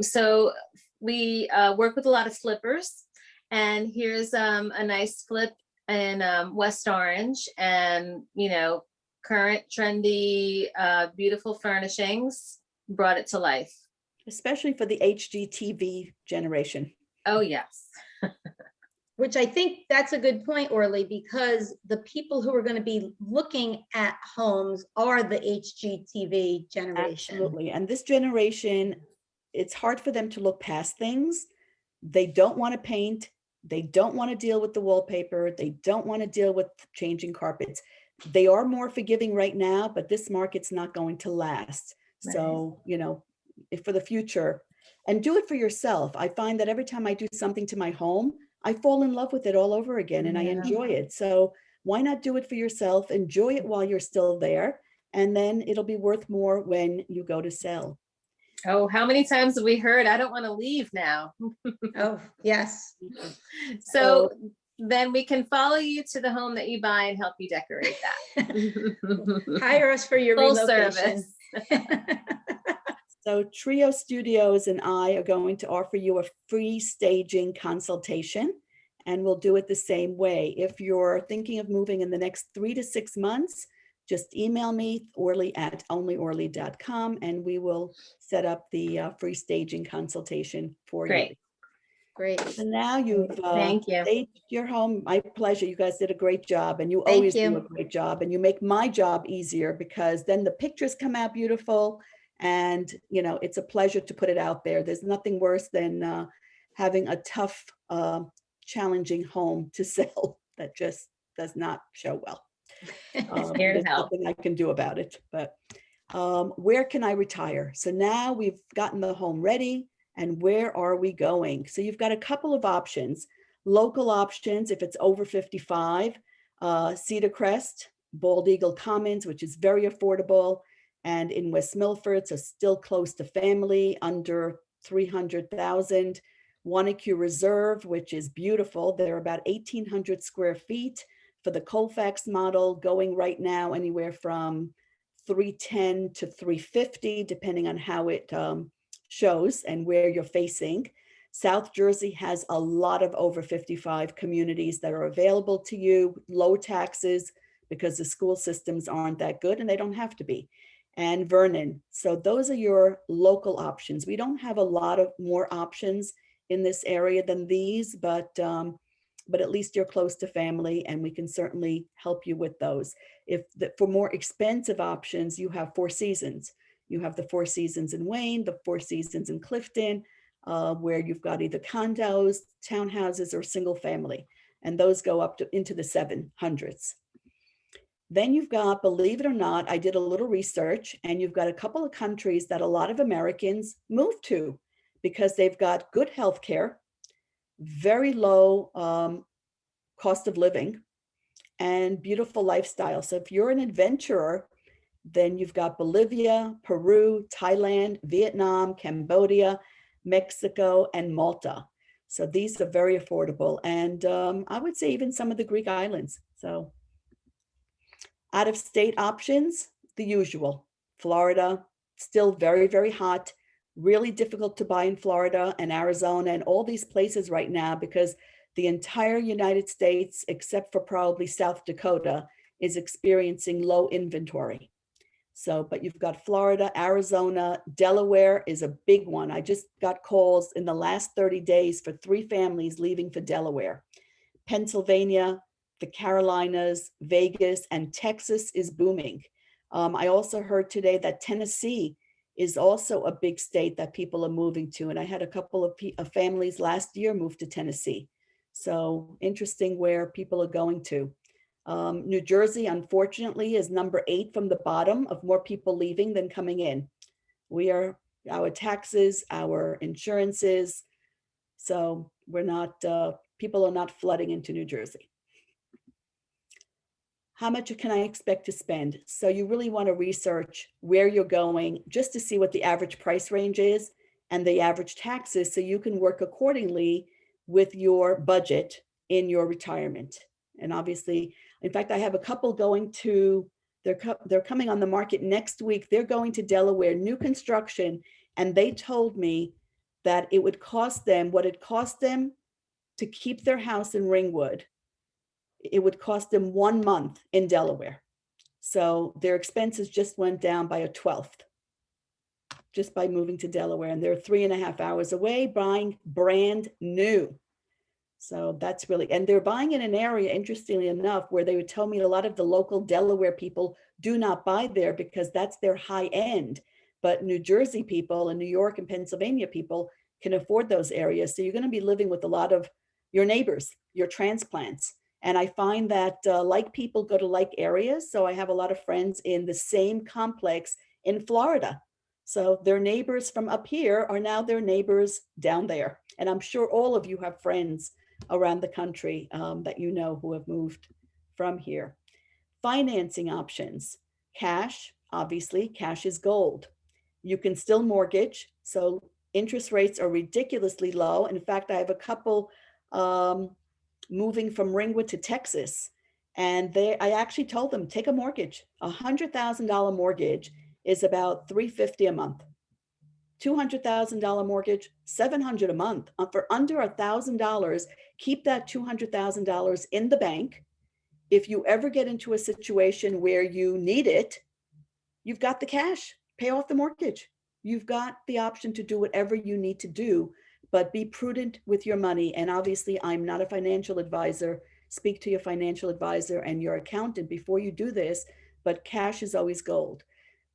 So we work with a lot of flippers, and here's a nice flip in West Orange, and current trendy beautiful furnishings brought it to life, especially for the HGTV generation. Oh yes. Which I think that's a good point, Orly, because the people who are going to be looking at homes are the HGTV generation. Absolutely. And this generation, it's hard for them to look past things. They don't want to paint. They don't want to deal with the wallpaper. They don't want to deal with changing carpets. They are more forgiving right now, but this market's not going to last. Right. So, if for the future, and do it for yourself. I find that every time I do something to my home, I fall in love with it all over again, and I enjoy it. So why not do it for yourself? Enjoy it while you're still there, and then it'll be worth more when you go to sell. Oh, how many times have we heard, I don't want to leave now? Oh, yes. So then we can follow you to the home that you buy and help you decorate that. Hire us for your full relocation. Service. So Trio Studios and I are going to offer you a free staging consultation, and we'll do it the same way. If you're thinking of moving in the next 3 to 6 months, just email me, orly@onlyorly.com, and we will set up the free staging consultation for you. Great. So now you've Thank you. staged your home. My pleasure. You guys did a great job, and you Thank always you. do a great job, and you make my job easier because then the pictures come out beautiful. And, it's a pleasure to put it out there. There's nothing worse than having a tough, challenging home to sell that just does not show well. Here to There's help. nothing I can do about it. But where can I retire? So now we've gotten the home ready, and where are we going? So you've got a couple of options. Local options, if it's over 55, Cedar Crest, Bald Eagle Commons, which is very affordable. And in West Milford, so still close to family, under 300,000. Wanacue Reserve, which is beautiful. They're about 1,800 square feet for the Colfax model, going right now anywhere from 310 to 350, depending on how it shows and where you're facing. South Jersey has a lot of over 55 communities that are available to you, low taxes, because the school systems aren't that good and they don't have to be. And Vernon. So those are your local options. We don't have a lot of more options in this area than these, but at least you're close to family and we can certainly help you with those. For more expensive options, you have Four Seasons. You have the Four Seasons in Wayne, the Four Seasons in Clifton, where you've got either condos, townhouses, or single family. And those go up to into the 700s. Then you've got, believe it or not, I did a little research, and you've got a couple of countries that a lot of Americans move to because they've got good health care, very low cost of living, and beautiful lifestyle. So if you're an adventurer, then you've got Bolivia, Peru, Thailand, Vietnam, Cambodia, Mexico, and Malta. So these are very affordable. And I would say even some of the Greek islands. So out of state options, the usual. Florida, still very, very hot, really difficult to buy in Florida and Arizona and all these places right now because the entire United States, except for probably South Dakota, is experiencing low inventory. So, but you've got Florida, Arizona, Delaware is a big one. I just got calls in the last 30 days for 3 families leaving for Delaware. Pennsylvania, the Carolinas, Vegas, and Texas is booming. I also heard today that Tennessee is also a big state that people are moving to. And I had a couple of families last year move to Tennessee. So interesting where people are going to. New Jersey, unfortunately, is number 8 from the bottom of more people leaving than coming in. Our taxes, our insurances. So we're not, people are not flooding into New Jersey. How much can I expect to spend? So you really want to research where you're going just to see what the average price range is and the average taxes so you can work accordingly with your budget in your retirement. And obviously, in fact, I have a couple going to, they're coming on the market next week. They're going to Delaware, new construction. And they told me that it would cost them what it cost them to keep their house in Ringwood. It would cost them 1 month in Delaware. So their expenses just went down by 1/12 just by moving to Delaware. And they're 3.5 hours away buying brand new. So that's really, and they're buying in an area, interestingly enough, where they would tell me a lot of the local Delaware people do not buy there because that's their high end. But New Jersey people and New York and Pennsylvania people can afford those areas. So you're going to be living with a lot of your neighbors, your transplants. And I find that like people go to like areas. So I have a lot of friends in the same complex in Florida. So their neighbors from up here are now their neighbors down there. And I'm sure all of you have friends around the country that you know who have moved from here. Financing options, cash, obviously, cash is gold. You can still mortgage. So interest rates are ridiculously low. In fact, I have a couple moving from Ringwood to Texas. And I actually told them, take a mortgage. $100,000 mortgage is about $350 a month. $200,000 mortgage, $700 a month. For under $1,000, keep that $200,000 in the bank. If you ever get into a situation where you need it, you've got the cash, pay off the mortgage. You've got the option to do whatever you need to do, but be prudent with your money. And obviously, I'm not a financial advisor. Speak to your financial advisor and your accountant before you do this, but cash is always gold.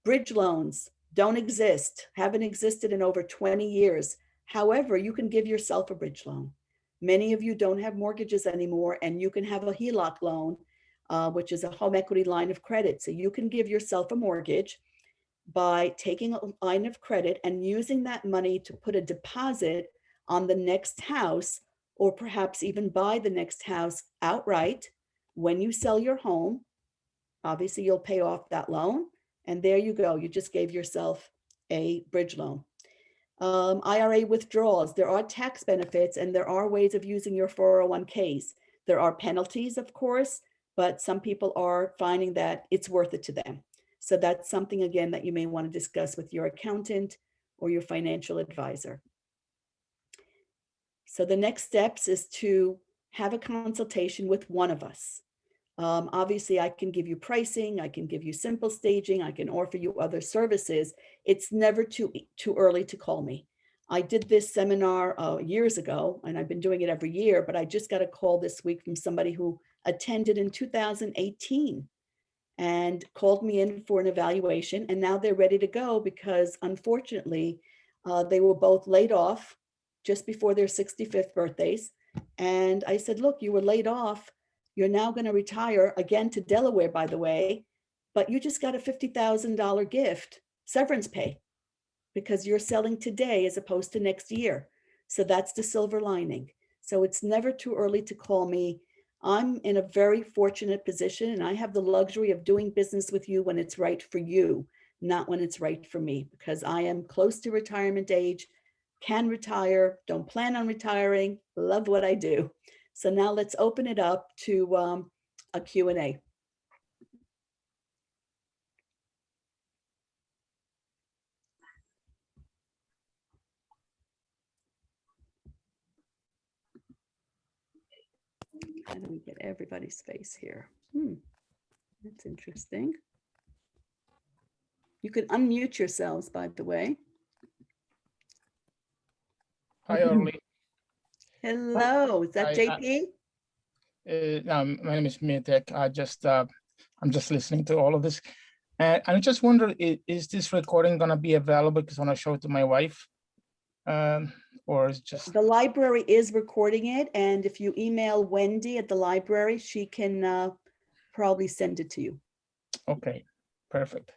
Bridge loans don't exist, haven't existed in over 20 years. However, you can give yourself a bridge loan. Many of you don't have mortgages anymore, and you can have a HELOC loan, which is a home equity line of credit. So you can give yourself a mortgage by taking a line of credit and using that money to put a deposit on the next house, or perhaps even buy the next house outright. When you sell your home, obviously you'll pay off that loan, and there you go. You just gave yourself a bridge loan. IRA withdrawals. There are tax benefits and there are ways of using your 401ks. There are penalties, of course, but some people are finding that it's worth it to them. So that's something, again, that you may want to discuss with your accountant or your financial advisor. So the next steps is to have a consultation with one of us. Obviously, I can give you pricing, I can give you simple staging, I can offer you other services. It's never too early to call me. I did this seminar years ago, and I've been doing it every year, but I just got a call this week from somebody who attended in 2018 and called me in for an evaluation, and now they're ready to go because unfortunately, they were both laid off just before their 65th birthdays. And I said, look, you were laid off. You're now going to retire again to Delaware, by the way, but you just got a $50,000 gift, severance pay, because you're selling today as opposed to next year. So that's the silver lining. So it's never too early to call me. I'm in a very fortunate position and I have the luxury of doing business with you when it's right for you, not when it's right for me, because I am close to retirement age, can retire, don't plan on retiring, love what I do. So now let's open it up to a Q&A. How do we get everybody's face here? That's interesting. You can unmute yourselves, by the way. Hi, Orly. Hello, is that Hi, JP? No, my name is Mitek. I'm just listening to all of this. And I just wonder, is this recording gonna be available because I want to show it to my wife? Or is just, The library is recording it, and if you email Wendy at the library, she can probably send it to you. okay, perfect.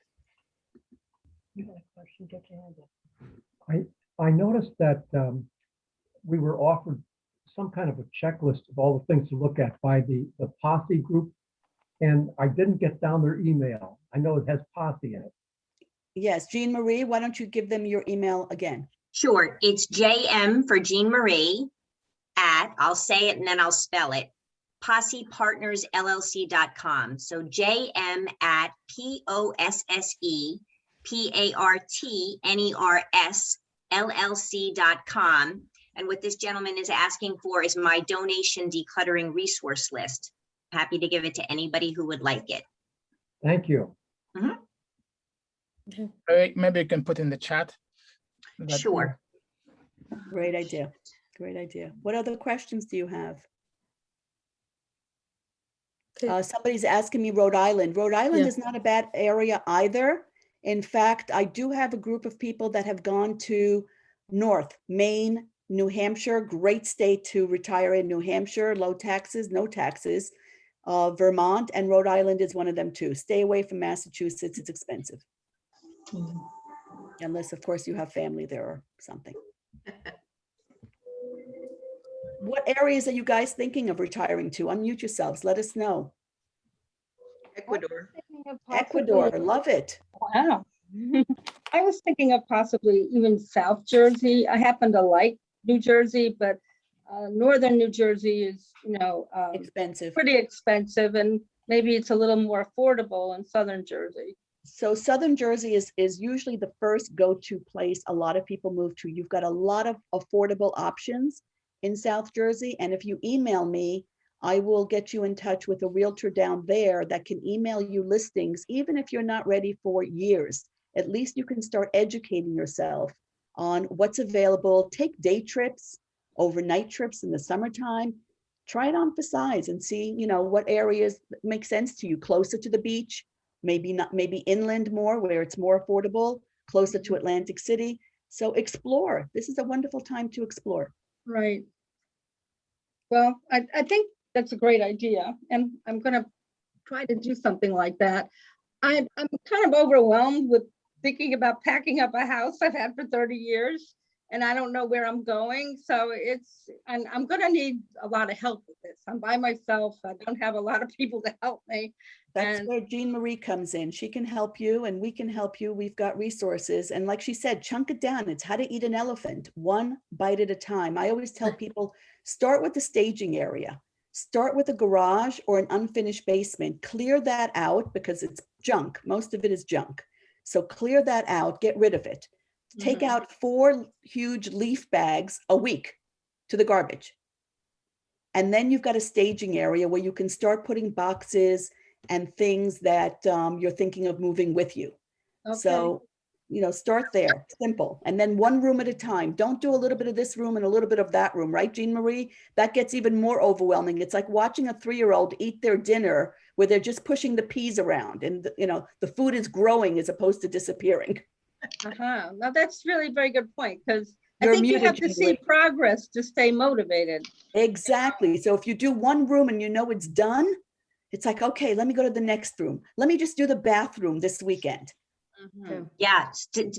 I noticed that we were offered some kind of a checklist of all the things to look at by the Posse group, and I didn't get down their email. I know it has Posse in it. Yes, Jean Marie, why don't you give them your email again? Sure, it's JM for Jean Marie at, I'll say it and then I'll spell it, possepartnersllc.com. So JM at POSSEPARTNERSLLC.com. And what this gentleman is asking for is my donation decluttering resource list. Happy to give it to anybody who would like it. Thank you. Maybe you can put in the chat. Sure. Great idea. Great idea. What other questions do you have? Okay. Somebody's asking me Rhode Island. Rhode Island Yeah. is not a bad area either. In fact, I do have a group of people that have gone to North, Maine, New Hampshire, great state to retire in. New Hampshire, low taxes, no taxes. Vermont and Rhode Island is one of them too. Stay away from Massachusetts, it's expensive. Unless, of course, you have family there or something. What areas are you guys thinking of retiring to? Unmute yourselves, let us know. Ecuador. Ecuador, love it. Wow. I was thinking of possibly even South Jersey. I happen to like New Jersey, but northern New Jersey is, Expensive. pretty expensive, and maybe it's a little more affordable in southern Jersey. So Southern Jersey is usually the first go-to place a lot of people move to. You've got a lot of affordable options in South Jersey. And if you email me, I will get you in touch with a realtor down there that can email you listings, even if you're not ready for years. At least you can start educating yourself on what's available. Take day trips, overnight trips in the summertime. Try it on for size and see, what areas make sense to you, closer to the beach, maybe not, maybe inland more where it's more affordable, closer to Atlantic City. So explore. This is a wonderful time to explore. Right. Well, I think that's a great idea, and I'm going to try to do something like that. I'm kind of overwhelmed with thinking about packing up a house I've had for 30 years. and I don't know where I'm going. So I'm gonna need a lot of help with this. I'm by myself. I don't have a lot of people to help me. That's And where Jean Marie comes in. She can help you and we can help you. We've got resources. And like she said, chunk it down. It's how to eat an elephant, one bite at a time. I always tell people, start with the staging area. Start with a garage or an unfinished basement. Clear that out because it's junk. Most of it is junk. So clear that out, get rid of it. Take Mhm. out 4 huge leaf bags a week to the garbage. And then you've got a staging area where you can start putting boxes and things that you're thinking of moving with you. Okay. So, start there, simple. And then one room at a time. Don't do a little bit of this room and a little bit of that room, right, Jean Marie? That gets even more overwhelming. It's like watching a 3-year-old eat their dinner where they're just pushing the peas around and, the food is growing as opposed to disappearing. Now that's really a very good point, because I You're think you muted, have to Jean see Marie. progress to stay motivated. Exactly. So if you do one room and it's done, it's like, okay, let me go to the next room. Let me just do the bathroom this weekend. Mhm. Yeah,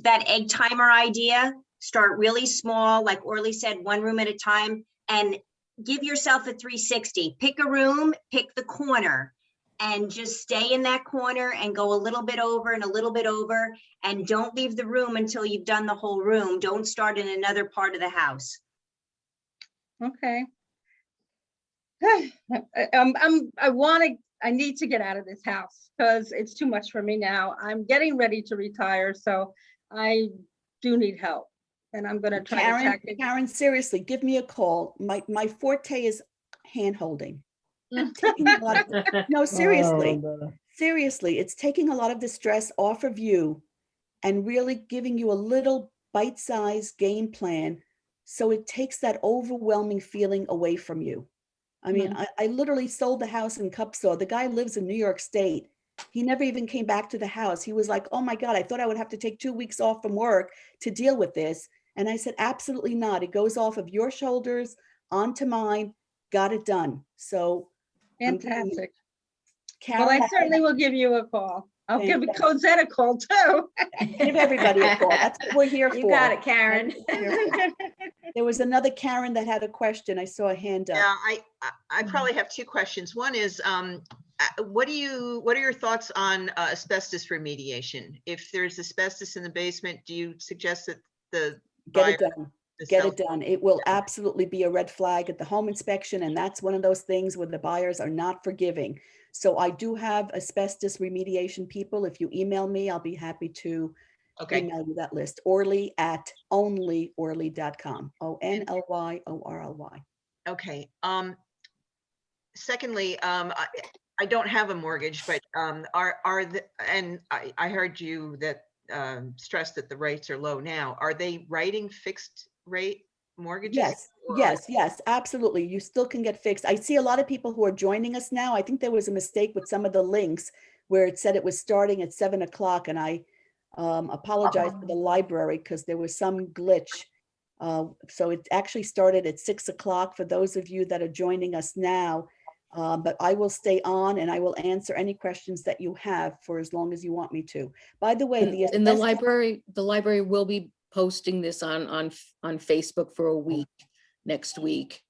that egg timer idea, start really small, like Orly said, one room at a time, and give yourself a 360. Pick a room, pick the corner, and just stay in that corner and go a little bit over and a little bit over, and don't leave the room until you've done the whole room. Don't start in another part of the house. Okay. I need to get out of this house because it's too much for me now. I'm getting ready to retire, so I do need help. And I'm gonna try to tack it. Karen, seriously, give me a call. My forte is hand holding. No, seriously, Oh, no. seriously, it's taking a lot of the stress off of you and really giving you a little bite-sized game plan. So it takes that overwhelming feeling away from you. I mean, I literally sold the house in Cupsaw. The guy lives in New York State. He never even came back to the house. He was like, oh my God, I thought I would have to take 2 weeks off from work to deal with this. And I said, absolutely not. It goes off of your shoulders onto mine, got it done. So I'm giving you- Fantastic. Well, I Karen, certainly will give you a call. I'll give Fantastic. Cosette a call too. give everybody a call. That's what we're here for. You got it, Karen. There was another Karen that had a question. I saw a hand up. Yeah, I probably have 2 questions. One is, what are your thoughts on asbestos remediation? If there's asbestos in the basement, do you suggest that the Get it buyer- done. the Get seller- it done. It will absolutely be a red flag at the home inspection. And that's one of those things where the buyers are not forgiving. So I do have asbestos remediation people. If you email me, I'll be happy to Okay, email you that list. Orly at onlyorly.com. ONLYORLY. okay. Secondly, I don't have a mortgage, but and I heard you that stressed that the rates are low now. Are they writing fixed rate mortgages? Yes, or- yes, absolutely. You still can get fixed. I see a lot of people who are joining us now. I think there was a mistake with some of the links where it said it was starting at 7 o'clock, and I apologize for the library because there was some glitch. So it actually started at 6 o'clock for those of you that are joining us now. But I will stay on and I will answer any questions that you have for as long as you want me to. By the way, And the and the asbestos- library will be posting this on Facebook for a week, next week.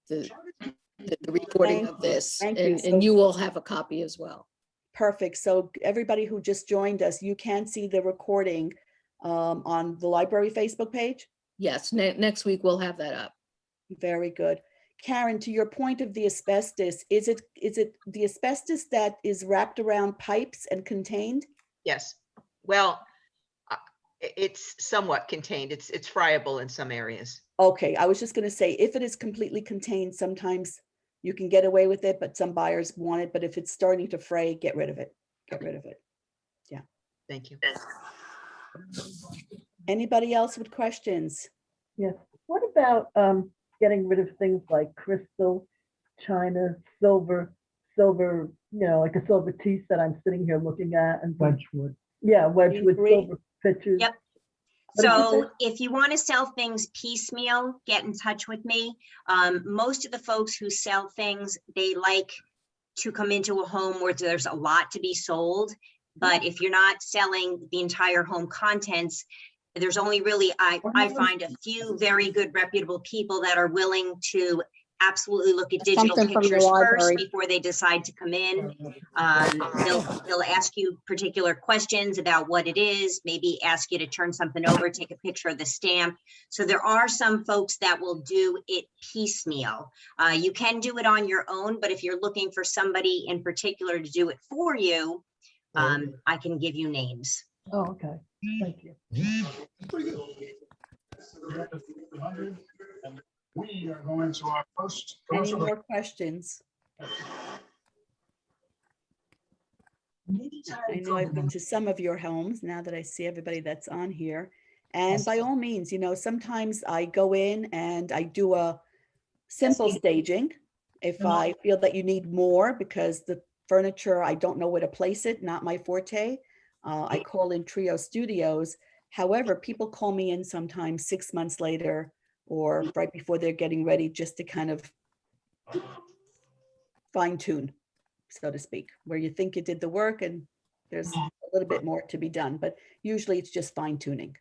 The recording of this, thank you. and So- you will have a copy as well. Perfect. So everybody who just joined us, you can see the recording on the library Facebook page. Yes, next week we'll have that up. Very good. Karen, to your point of the asbestos, is it the asbestos that is wrapped around pipes and contained? Yes. Well, it's somewhat contained. It's friable in some areas. Okay, I was just going to say, if it is completely contained, sometimes you can get away with it, but some buyers want it. But if it's starting to fray, get rid of it. Get rid of it. Thank you. Anybody else with questions? Yes. What about getting rid of things like crystal, china, silver, like a silver tea set I'm sitting here looking at, and Wedgwood. yeah, Wedgwood agree? silver pitchers. Yep. What did you So say? if you want to sell things piecemeal, get in touch with me. Most of the folks who sell things, they like to come into a home where there's a lot to be sold. But if you're not selling the entire home contents, There's only really, I find a few very good reputable people that are willing to absolutely look at digital Something from the pictures first library. before they decide to come in. They'll ask you particular questions about what it is, maybe ask you to turn something over, take a picture of the stamp. So there are some folks that will do it piecemeal. You can do it on your own, but if you're looking for somebody in particular to do it for you, I can give you names. Oh, okay. Thank you. We are going to our first Any commercial break. more questions? I know I've been to some of your homes now that I see everybody that's on here. And by all means, you know, sometimes I go in and I do a simple staging. If I feel that you need more because the furniture, I don't know where to place it, not my forte, I call in Trio Studios. However, people call me in sometimes 6 months later or right before they're getting ready just to kind of fine tune, so to speak, where you think you did the work and there's a little bit more to be done, but usually it's just fine tuning.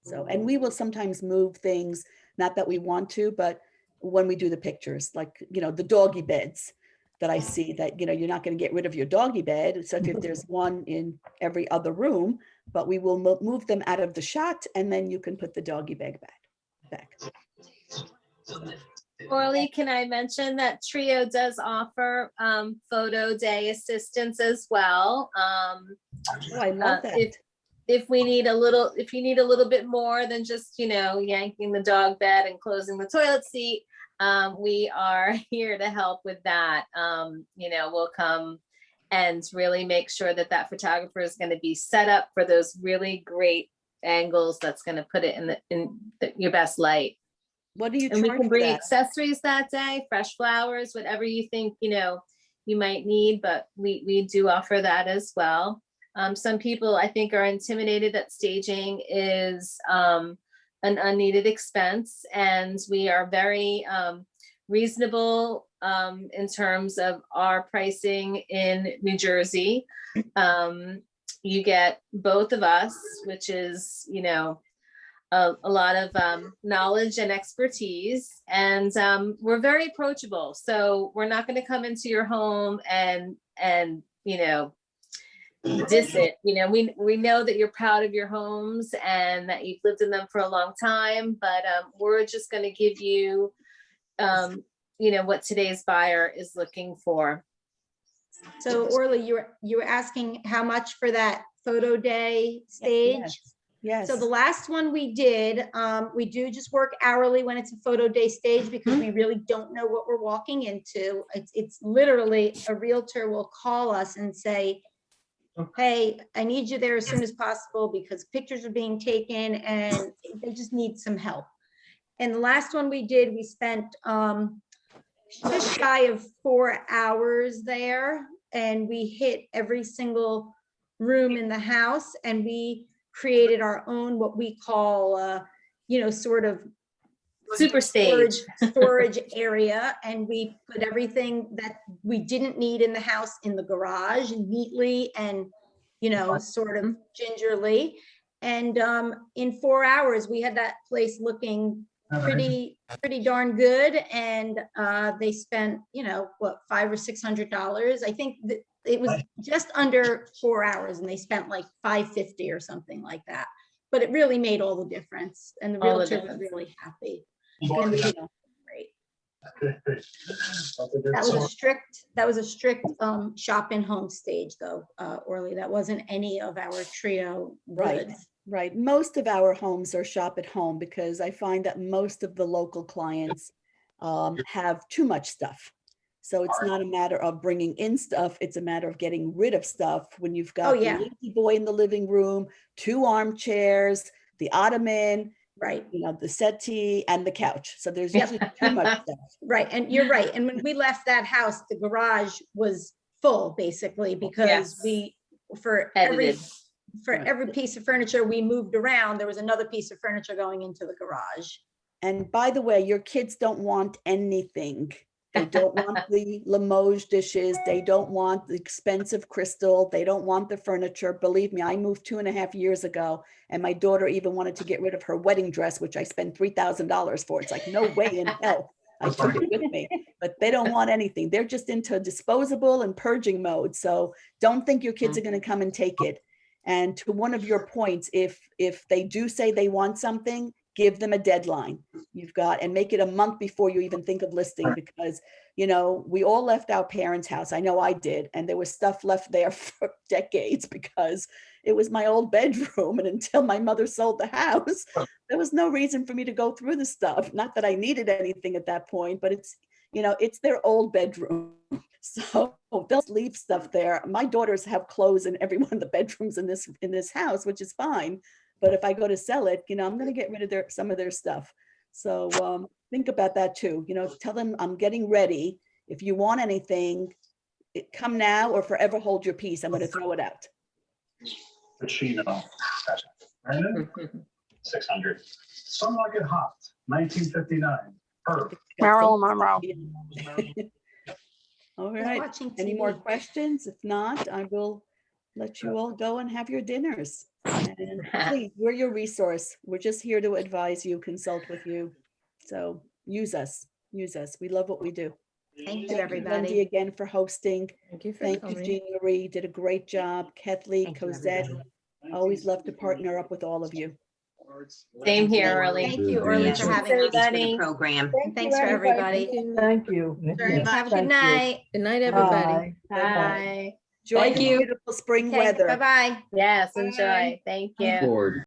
So, and we will sometimes move things, not that we want to, but when we do the pictures, like, you know, the doggy beds that I see that, you know, you're not going to get rid of your doggy bed. So if there's one in every other room, but we will move them out of the shot and then you can put the doggy bag back. Orly, can I mention that Trio does offer photo day assistance as well? Oh, I love that. If we need a little, if you need a little bit more than just, you know, yanking the dog bed and closing the toilet seat, we are here to help with that. You know, we'll come and really make sure that that photographer is going to be set up for those really great angles that's going to put it in your best light. What do you And we charge can for bring that? accessories that day, fresh flowers, whatever you think, you know, you might need, but we do offer that as well. Some people, I think, are intimidated that staging is an unneeded expense, and we are very reasonable in terms of our pricing in New Jersey. You get both of us, which is, you know, a lot of knowledge and expertise, and we're very approachable. So we're not going to come into your home and you know, diss it. You know, we know that you're proud of your homes and that you've lived in them for a long time, but we're just going to give you, you know, what today's buyer is looking for. So Orly, you were asking how much for that photo day stage? Yes. So the last one we did, we do just work hourly when it's a photo day stage because we really don't know what we're walking into. It's literally a realtor will call us and say, hey, I need you there as soon as possible because pictures are being taken and they just need some help. And the last one we did, we spent just shy of 4 hours there, and we hit every single room in the house, and we created our own, what we call, you know, sort of Super stage. storage area. And we put everything that we didn't need in the house in the garage neatly and, you know, sort of gingerly. And in 4 hours, we had that place looking pretty darn good. And they spent, you know, what, $500 or $600. I think that it was just under 4 hours, and they spent like $550 or something like that. But it really made all the difference, and the realtor was really happy. And, you know, great. That was a strict shop in home stage though, Orly. That wasn't any of our Trio goods. Right. Most of our homes are shop at home because I find that most of the local clients have too much stuff. So it's not a matter of bringing in stuff. It's a matter of getting rid of stuff when you've got the lazy boy in the living room, 2 armchairs, the ottoman, right? You know, the settee and the couch. So there's usually too much stuff. Right. And you're right. And when we left that house, the garage was full basically because we, for every piece of furniture we moved around, there was another piece of furniture going into the garage. And by the way, your kids don't want anything They don't want the Limoges dishes. They don't want the expensive crystal. They don't want the furniture. Believe me, I moved 2.5 years ago, and my daughter even wanted to get rid of her wedding dress, which I spent $3,000 for. It's like, no way in hell. I took it with me, but they don't want anything. They're just into disposable and purging mode. So don't think your kids are going to come and take it. And to one of your points, if they do say they want something, give them a deadline. You've got, and make it a month before you even think of listing, because, you know, we all left our parents' house. I know I did. And there was stuff left there for decades because it was my old bedroom. And until my mother sold the house, there was no reason for me to go through the stuff. Not that I needed anything at that point, but it's, you know, it's their old bedroom. So they'll leave stuff there. My daughters have clothes in every one of the bedrooms in this house, which is fine. But if I go to sell it, you know, I'm going to get rid of some of their stuff. So think about that too. You know, tell them I'm getting ready. If you want anything, come now or forever hold your peace. I'm going to throw it out. Pacino. 600. Some Like It Hot, 1959. Her. Marilyn Monroe. All Who's right. watching Any more TV? questions? If not, I will let you all go and have your dinners. And please, we're your resource. We're just here to advise you, consult with you. So use us, use us. We love what we do. Thank you, Thank you, Wendy, everybody. again for hosting. Thank you for Thank you, coming. Jean Marie. You did a great job. Kathleen, Thank you, Cosette, everybody. always love to partner up with all of you. Same here, Orly. Thank you, Orly, for Thanks, having us. for the Everybody. program. And thanks for everybody. Thank you. Very much. Have a Thank good you. night. Good night, everybody. Bye. Bye. Enjoy Thank the you. beautiful spring Okay, weather. bye-bye. Yes, enjoy. Thank you. Board.